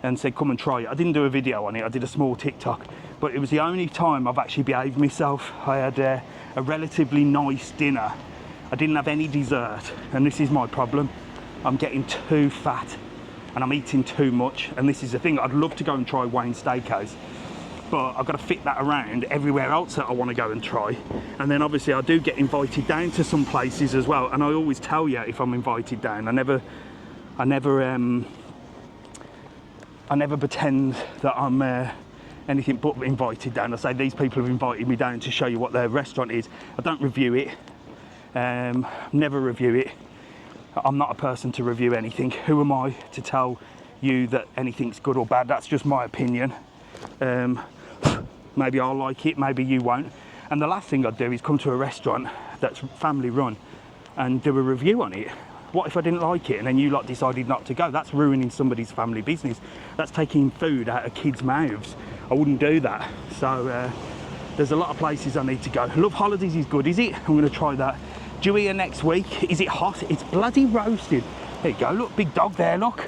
and said, come and try it. I didn't do a video on it. I did a small TikTok, but it was the only time I've actually behaved myself. I had a relatively nice dinner. I didn't have any dessert, and this is my problem. I'm getting too fat and I'm eating too much, and this is the thing. I'd love to go and try Wayne's Steakhouse, but I've got to fit that around everywhere else that I want to go and try. And then obviously I do get invited down to some places as well, and I always tell you if I'm invited down. I never pretend that I'm anything but invited down. I say these people have invited me down to show you what their restaurant is. I don't review it, never review it. I'm not a person to review anything. Who am I to tell you that anything's good or bad? That's just my opinion. Maybe I'll like it, maybe you won't. And the last thing I'd do is come to a restaurant that's family run and do a review on it. What if I didn't like it and then you lot decided not to go? That's ruining somebody's family business. That's taking food out of kids' mouths. I wouldn't do that. So there's a lot of places I need to go. Love Holidays is good, is it? I'm going to try that. Due here next week. Is it hot? It's bloody roasted. There you go, look, big dog there, look.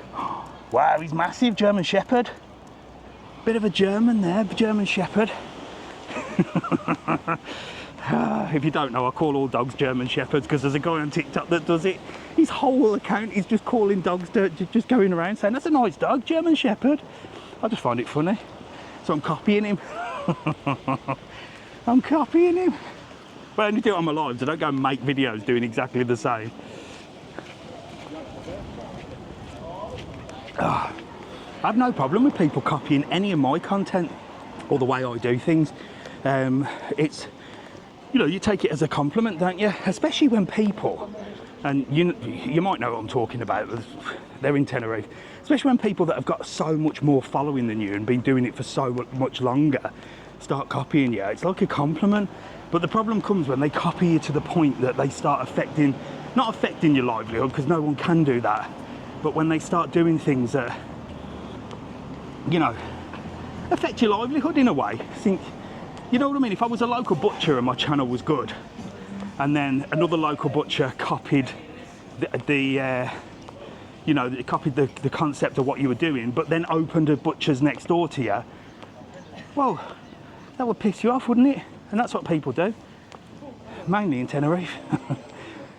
Wow, he's massive, German Shepherd. Bit of a German there, German Shepherd. If you don't know, I call all dogs German Shepherds because there's a guy on TikTok that does it. His whole account is just calling dogs, just going around saying, that's a nice dog, German Shepherd. I just find it funny. So I'm copying him. I'm copying him. But I only do it on my lives. I don't go and make videos doing exactly the same. I have no problem with people copying any of my content or the way I do things. It's, you know, you take it as a compliment, don't you? Especially when people, and you might know what I'm talking about, they're in Tenerife, especially when people that have got so much more following than you and been doing it for so much longer start copying you. It's like a compliment. But the problem comes when they copy you to the point that they start not affecting your livelihood, because no one can do that, but when they start doing things that, you know, affect your livelihood in a way. Think, you know what I mean? If I was a local butcher and my channel was good, and then another local butcher copied the concept of what you were doing, but then opened a butcher's next door to you, well, that would piss you off, wouldn't it? And that's what people do, mainly in Tenerife.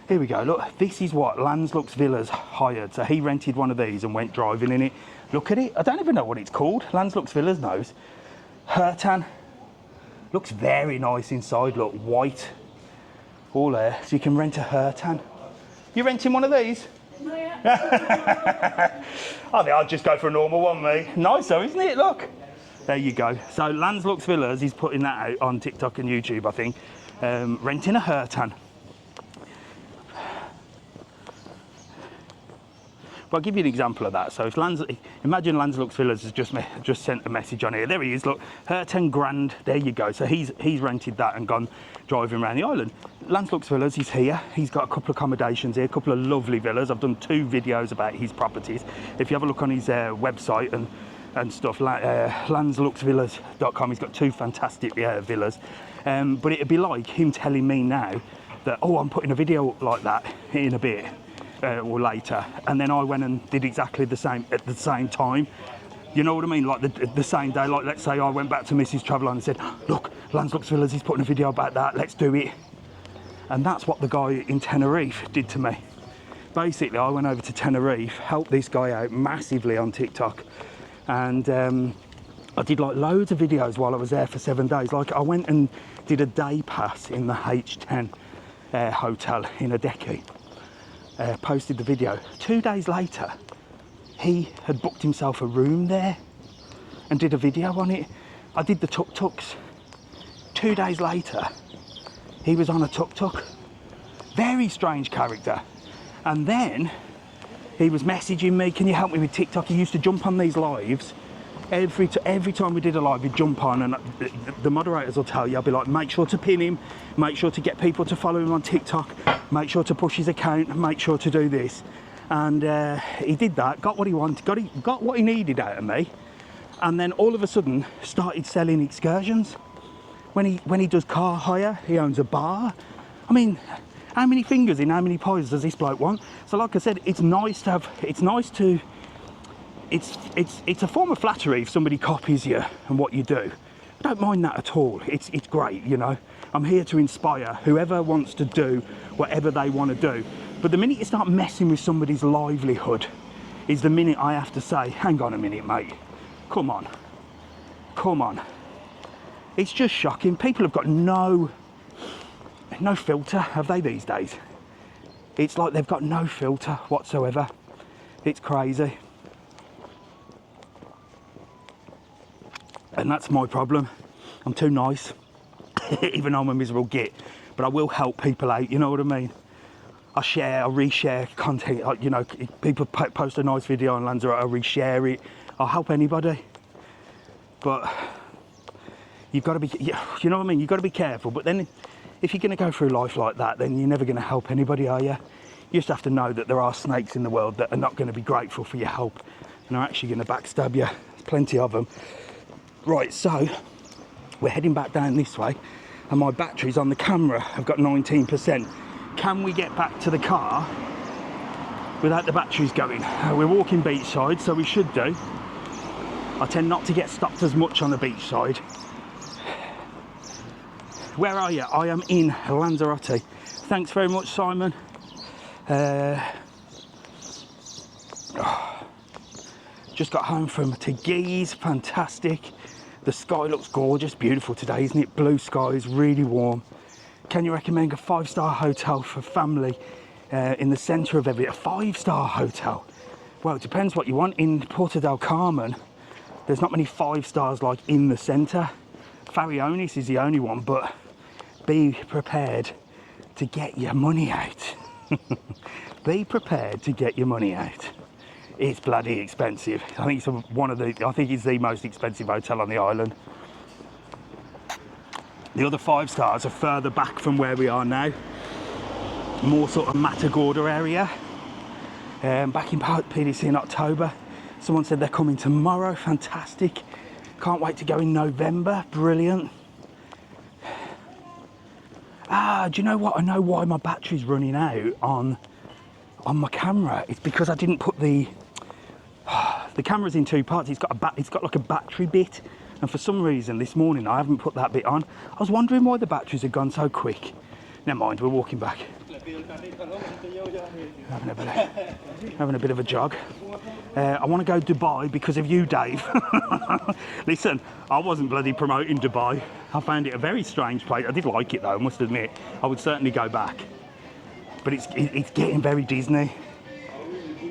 Here we go, look, this is what Lanzarote Villas hired. So he rented one of these and went driving in it. Look at it, I don't even know what it's called. Lanzarote Villas knows. Hertan. Looks very nice inside, look, white. All there, so you can rent a Hertan. You renting one of these? No, yeah. I think I'll just go for a normal one, me. Nice though, isn't it? Look. There you go. So Lanzarote Villas, he's putting that out on TikTok and YouTube, I think. Renting a Hertan. But I'll give you an example of that. So if imagine Lanzarote Villas has just sent a message on here. There he is, look, Hertan Grand, there you go. So he's rented that and gone driving around the island. Lanzarote Villas, he's here. He's got a couple of accommodations here, a couple of lovely villas. I've done 2 videos about his properties. If you have a look on his website and stuff, lanzarotevillas.com, he's got 2 fantastic villas. But it'd be like him telling me now that, oh, I'm putting a video like that in a bit. Or later, and then I went and did exactly the same at the same time. You know what I mean? Like the same day. Like, let's say I went back to Mrs. TravelON and said, look, Lanzarote Villas, he's putting a video about that, let's do it. And that's what the guy in Tenerife did to me. Basically, I went over to Tenerife, helped this guy out massively on TikTok, and I did like loads of videos while I was there for 7 days. Like, I went and did a day pass in the H10 hotel in a decade. Posted the video. 2 days later, he had booked himself a room there and did a video on it. I did the tuk-tuks. 2 days later, he was on a tuk-tuk. Very strange character. And then he was messaging me, can you help me with TikTok? He used to jump on these lives. Every time we did a live, he'd jump on, and the moderators will tell you, I'll be like, make sure to pin him, make sure to get people to follow him on TikTok, make sure to push his account, make sure to do this. And he did that, got what he wanted, got what he needed out of me, and then all of a sudden started selling excursions. When he does car hire, he owns a bar. I mean, how many fingers in how many pies does this bloke want? So like I said, it's a form of flattery if somebody copies you and what you do. I don't mind that at all. It's great, you know. I'm here to inspire whoever wants to do whatever they want to do. But the minute you start messing with somebody's livelihood is the minute I have to say, hang on a minute, mate. Come on. Come on. It's just shocking. People have got no filter, have they, these days? It's like they've got no filter whatsoever. It's crazy. And that's my problem. I'm too nice, even though I'm a miserable git. But I will help people out, you know what I mean? I reshare content. You know, people post a nice video on Lanzarote, I reshare it. I'll help anybody. But you've got to be, you know what I mean? You've got to be careful. But then if you're going to go through life like that, then you're never going to help anybody, are you? You just have to know that there are snakes in the world that are not going to be grateful for your help and are actually going to backstab you. There's plenty of them. Right, so we're heading back down this way, and my batteries on the camera have got 19%. Can we get back to the car without the batteries going? We're walking beachside, so we should do. I tend not to get stopped as much on the beachside. Where are you? I am in Lanzarote. Thanks very much, Simon. Just got home from Teguise, fantastic. The sky looks gorgeous, beautiful today, isn't it? Blue skies, really warm. Can you recommend a 5-star hotel for family in the centre of everything? A 5-star hotel? Well, it depends what you want. In Puerto Del Carmen, there's not many 5 stars like in the centre. Farionis is the only one, but be prepared to get your money out. Be prepared to get your money out. It's bloody expensive. I think it's I think it's the most expensive hotel on the island. The other 5 stars are further back from where we are now. More sort of Matagorda area. Back in PDC in October. Someone said they're coming tomorrow. Fantastic. Can't wait to go in November. Brilliant. Do you know what? I know why my battery's running out on my camera. It's because I didn't put the camera's in 2 parts. It's got like a battery bit, and for some reason this morning I haven't put that bit on. I was wondering why the batteries had gone so quick. Never mind, we're walking back. Having a bit of a jog. I want to go Dubai because of you, Dave. Listen, I wasn't bloody promoting Dubai. I found it a very strange place. I did like it though, I must admit. I would certainly go back. But it's getting very Disney.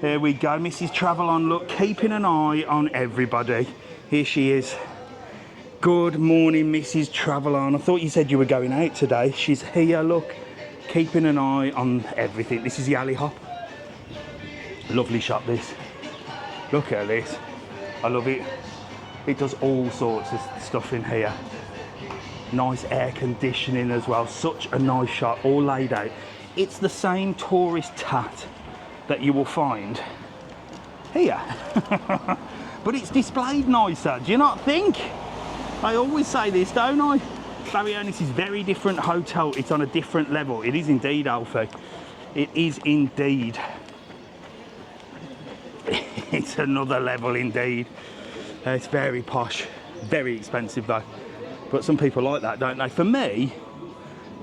There we go, Mrs. TravelON, look, keeping an eye on everybody. Here she is. Good morning, Mrs. TravelON. I thought you said you were going out today. She's here, look, keeping an eye on everything. This is the alley hop. Lovely shot, this. Look at this. I love it. It does all sorts of stuff in here. Nice air conditioning as well. Such a nice shot, all laid out. It's the same tourist tat that you will find here. But it's displayed nicer, do you not think? I always say this, don't I? Farionis is a very different hotel. It's on a different level. It is indeed, Alfie. It is indeed. It's another level indeed. It's very posh, very expensive though. But some people like that, don't they? For me,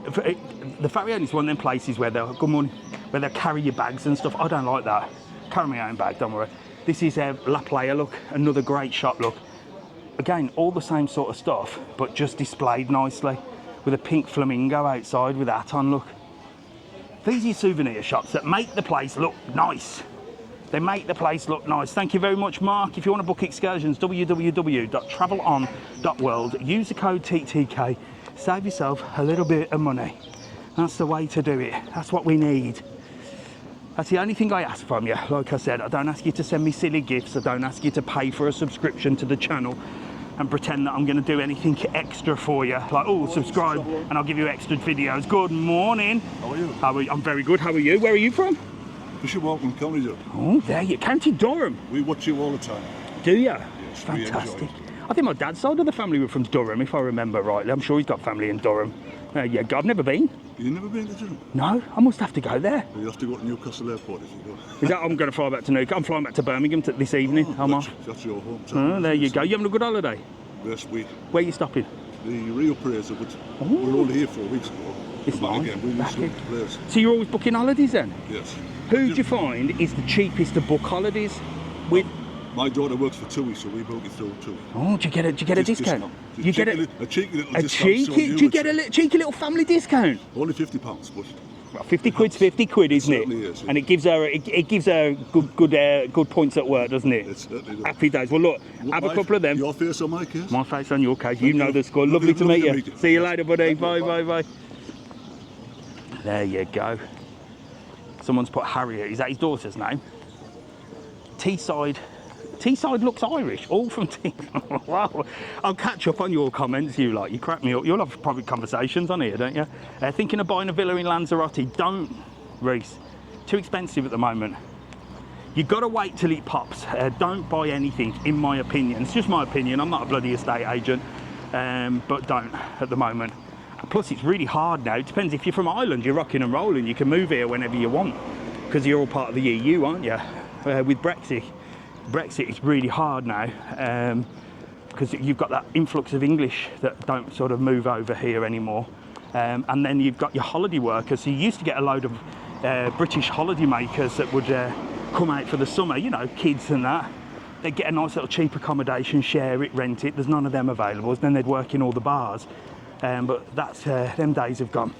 the Farionis is one of them places where they'll, good morning, where they'll carry your bags and stuff. I don't like that. Carry my own bag, don't worry. This is La Playa, look, another great shot, look. Again, all the same sort of stuff, but just displayed nicely with a pink flamingo outside with that on, look. These are souvenir shops that make the place look nice. They make the place look nice. Thank you very much, Mark. If you want to book excursions, www.travelon.world. Use the code TTK. Save yourself a little bit of money. That's the way to do it. That's what we need. That's the only thing I ask from you. Like I said, I don't ask you to send me silly gifts. I don't ask you to pay for a subscription to the channel and pretend that I'm going to do anything extra for you. Like, oh, subscribe and I'll give you extra videos. Good morning. How are you? I'm very good. How are you? Where are you from? Bishop Auckland, County Durham. Oh, there you County Durham. We watch you all the time. Do you? Yes, fantastic. I think my dad's side of the family were from Durham, if I remember rightly. I'm sure he's got family in Durham. Yeah, I've never been. You've never been to Durham? No, I must have to go there. You have to go to Newcastle Airport if you go. Is that I'm going to fly back to Newcastle? I'm flying back to Birmingham this evening. I'm off. That's your home. There you go. You having a good holiday? Yes, we. Where are you stopping? The Rio Parade, but we're only here 4 weeks ago. It's nice. Again, we used to the place. So you're always booking holidays then? Yes. Who do you find is the cheapest to book holidays with? My daughter works for TUI, so we book it through TUI. Oh, do you get a discount? You get a cheeky little discount. Do you get a cheeky little family discount? Only £50, but. Well, 50 quid's 50 quid, isn't it? Is, yeah. And it gives her good points at work, doesn't it? It certainly does. Happy days. Well, look, have a couple of them. Your face on my case. My face on your case. You know the score. Lovely to meet you. See you later, buddy. Bye, bye, bye. There you go. Someone's put Harriet. Is that his daughter's name? Teesside. Teesside looks Irish. All from Teesside. Wow. I'll catch up on your comments, you lot. You crack me up. You'll have probably conversations on here, don't you? Thinking of buying a villa in Lanzarote. Don't, Reese. Too expensive at the moment. You've got to wait till it pops. Don't buy anything, in my opinion. It's just my opinion. I'm not a bloody estate agent. But don't at the moment. Plus, it's really hard now. It depends if you're from Ireland, you're rocking and rolling. You can move here whenever you want because you're all part of the EU, aren't you? With Brexit is really hard now because you've got that influx of English that don't sort of move over here anymore. And then you've got your holiday workers. So you used to get a load of British holiday makers that would come out for the summer, you know, kids and that. They'd get a nice little cheap accommodation, share it, rent it. There's none of them available. Then they'd work in all the bars. But that's them days have gone.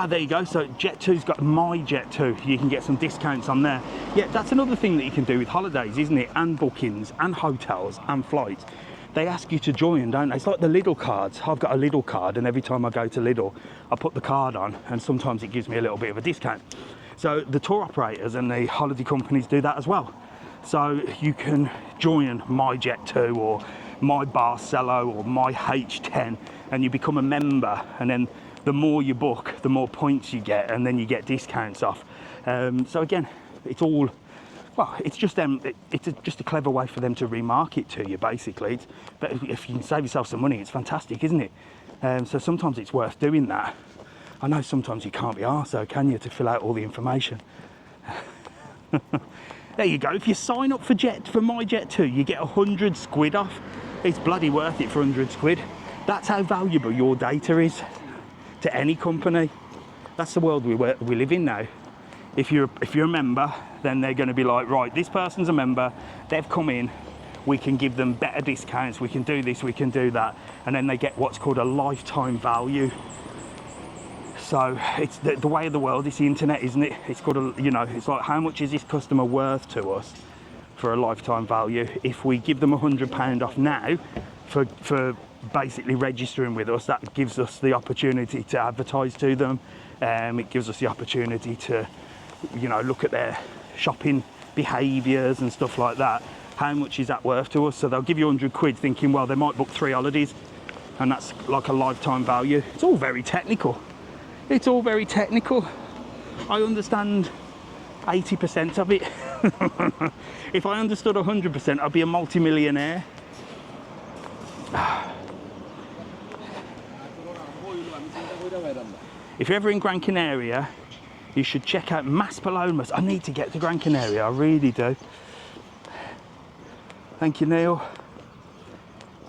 There you go. So Jet2's got My Jet2. You can get some discounts on there. Yeah, that's another thing that you can do with holidays, isn't it? And bookings, and hotels, and flights. They ask you to join, don't they? It's like the Lidl cards. I've got a Lidl card, and every time I go to Lidl, I put the card on, and sometimes it gives me a little bit of a discount. So the tour operators and the holiday companies do that as well. So you can join my Jet 2 or my Barcelo or my H10, and you become a member, and then the more you book, the more points you get, and then you get discounts off. So again, it's all, well, it's just them. It's just a clever way for them to remarket to you, basically. But if you can save yourself some money, it's fantastic, isn't it? So sometimes it's worth doing that. I know sometimes you can't be arsed, though, can you, to fill out all the information. There you go. If you sign up for my Jet 2, you get 100 squid off. It's bloody worth it for 100 squid. That's how valuable your data is to any company. That's the world we live in now. If you're a member, then they're going to be like, right, this person's a member, they've come in, we can give them better discounts, we can do this, we can do that, and then they get what's called a lifetime value. So it's the way of the world. It's the internet, isn't it? It's called a, you know, it's like, how much is this customer worth to us for a lifetime value? If we give them £100 off now for basically registering with us, that gives us the opportunity to advertise to them. It gives us the opportunity to, you know, look at their shopping behaviours and stuff like that. How much is that worth to us? So they'll give you 100 quid thinking, well, they might book 3 holidays, and that's like a lifetime value. It's all very technical. It's all very technical. I understand 80% of it. If I understood 100%, I'd be a multi-millionaire. If you're ever in Gran Canaria, you should check out Maspalomas. I need to get to Gran Canaria, I really do. Thank you, Neil.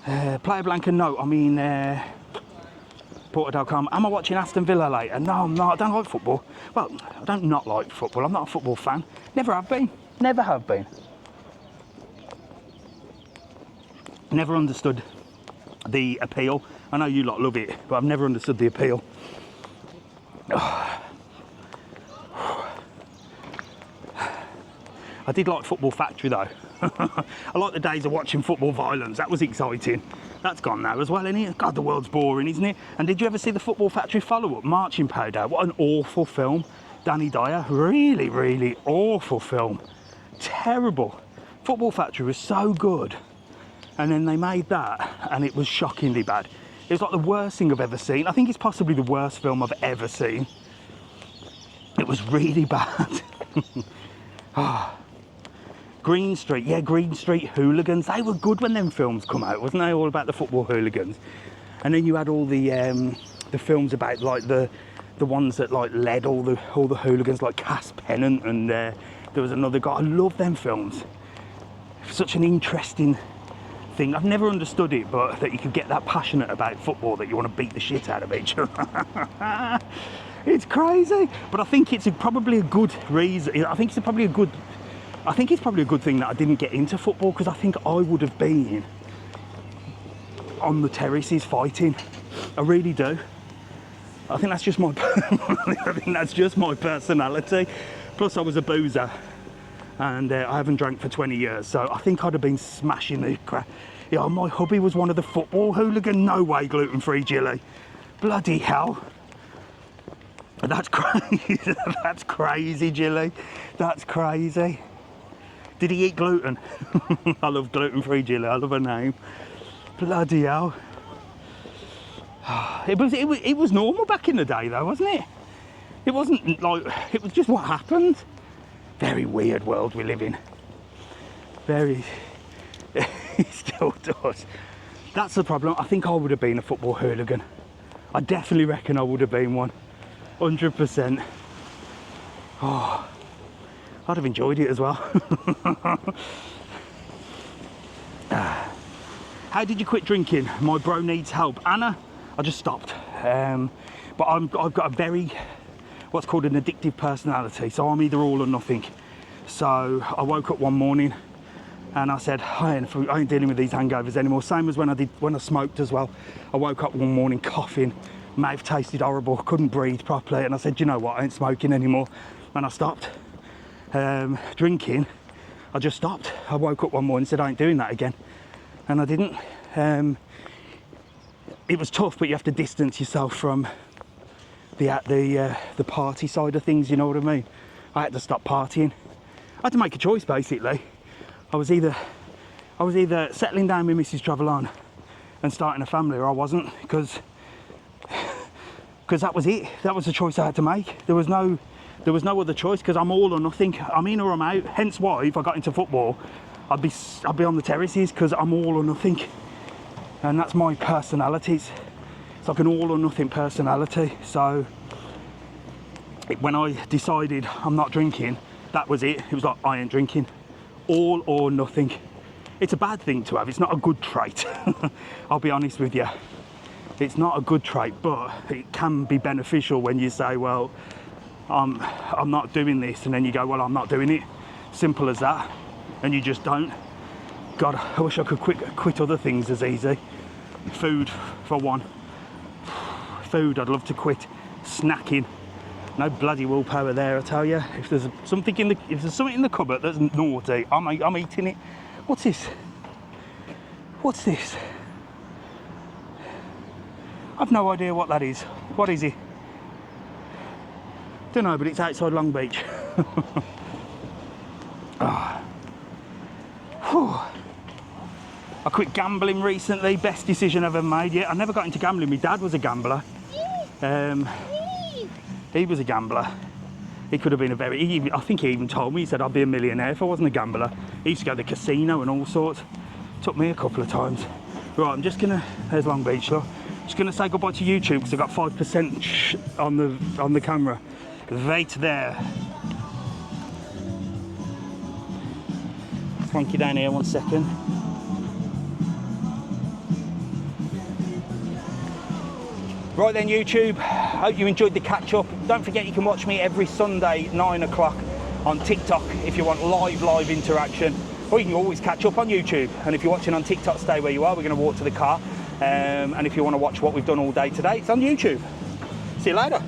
Playa Blanca, no, I mean Puerto Del Carmen. Am I watching Aston Villa later? No, I'm not. I don't like football. Well, I don't not like football. I'm not a football fan. Never have been. Never have been. Never understood the appeal. I know you lot love it, but I've never understood the appeal. I did like Football Factory though. I like the days of watching football violence. That was exciting. That's gone now as well, isn't it? God, the world's boring, isn't it? And did you ever see the Football Factory follow-up, Marching Powder? What an awful film. Danny Dyer, really, really awful film. Terrible. Football Factory was so good. And then they made that, and it was shockingly bad. It was like the worst thing I've ever seen. I think it's possibly the worst film I've ever seen. It was really bad. Oh. Green Street, yeah, Green Street Hooligans. They were good when them films come out, wasn't they? All about the football hooligans. And then you had all the films about like the ones that like led all the hooligans, like Cass Pennant, and there was another guy. I love them films. Such an interesting thing. I've never understood it, but that you could get that passionate about football that you want to beat the shit out of each other. It's crazy. But I think it's probably a good reason. I think it's probably a good thing that I didn't get into football, because I think I would have been on the terraces fighting. I really do. I think that's just my personality. Plus I was a boozer, and I haven't drank for 20 years, so I think I'd have been smashing the crap. Yeah, my hubby was one of the football hooligans. No way, gluten-free Jilly. Bloody hell. That's crazy. That's crazy, Jilly. That's crazy. Did he eat gluten? I love gluten-free Jilly. I love her name. Bloody hell. It was normal back in the day, though, wasn't it? It wasn't like, it was just what happened. Very weird world we live in. Very. It still does. That's the problem. I think I would have been a football hooligan. I definitely reckon I would have been one. 100%. Oh, I'd have enjoyed it as well. How did you quit drinking? My bro needs help. Anna, I just stopped. But I've got a very, what's called an addictive personality. So I'm either all or nothing. So I woke up one morning and I said, I ain't dealing with these hangovers anymore. Same as when I smoked as well. I woke up one morning coughing. Mouth tasted horrible, couldn't breathe properly, and I said, you know what, I ain't smoking anymore, and I stopped. Drinking, I just stopped. I woke up one morning and said, I ain't doing that again, and I didn't. It was tough, but you have to distance yourself from the party side of things, you know what I mean? I had to stop partying. I had to make a choice, basically. I was either settling down with Mrs. TravelON and starting a family, or I wasn't, because that was it. That was the choice I had to make. There was no other choice, because I'm all or nothing. I'm in or I'm out. Hence why, if I got into football, I'd be on the terraces, because I'm all or nothing, and that's my personality. It's like an all or nothing personality. So when I decided I'm not drinking, that was it. It was like, I ain't drinking. All or nothing. It's a bad thing to have. It's not a good trait. I'll be honest with you. It's not a good trait, but it can be beneficial when you say, well, I'm not doing this, and then you go, well, I'm not doing it. Simple as that. And you just don't. God, I wish I could quit other things as easy. Food, for one. Food, I'd love to quit. Snacking. No bloody willpower there, I tell you. If there's something in the cupboard that's naughty, I'm eating it. What's this? What's this? I've no idea what that is. What is it? Don't know, but it's outside Long Beach. Oh. I quit gambling recently. Best decision I've ever made. Yeah, I never got into gambling. My dad was a gambler. He was a gambler. He could have been I think he even told me, he said I'd be a millionaire if I wasn't a gambler. He used to go to the casino and all sorts. Took me a couple of times. Right, I'm just gonna, there's Long Beach, look. Just gonna say goodbye to YouTube, because I've got 5% on the camera. Right there. Plonk you down here 1 second. Right then, YouTube, hope you enjoyed the catch up. Don't forget you can watch me every Sunday 9 o'clock on TikTok if you want live interaction, or you can always catch up on YouTube. And if you're watching on TikTok, stay where you are. We're going to walk to the car, and if you want to watch what we've done all day today, it's on YouTube. See you later.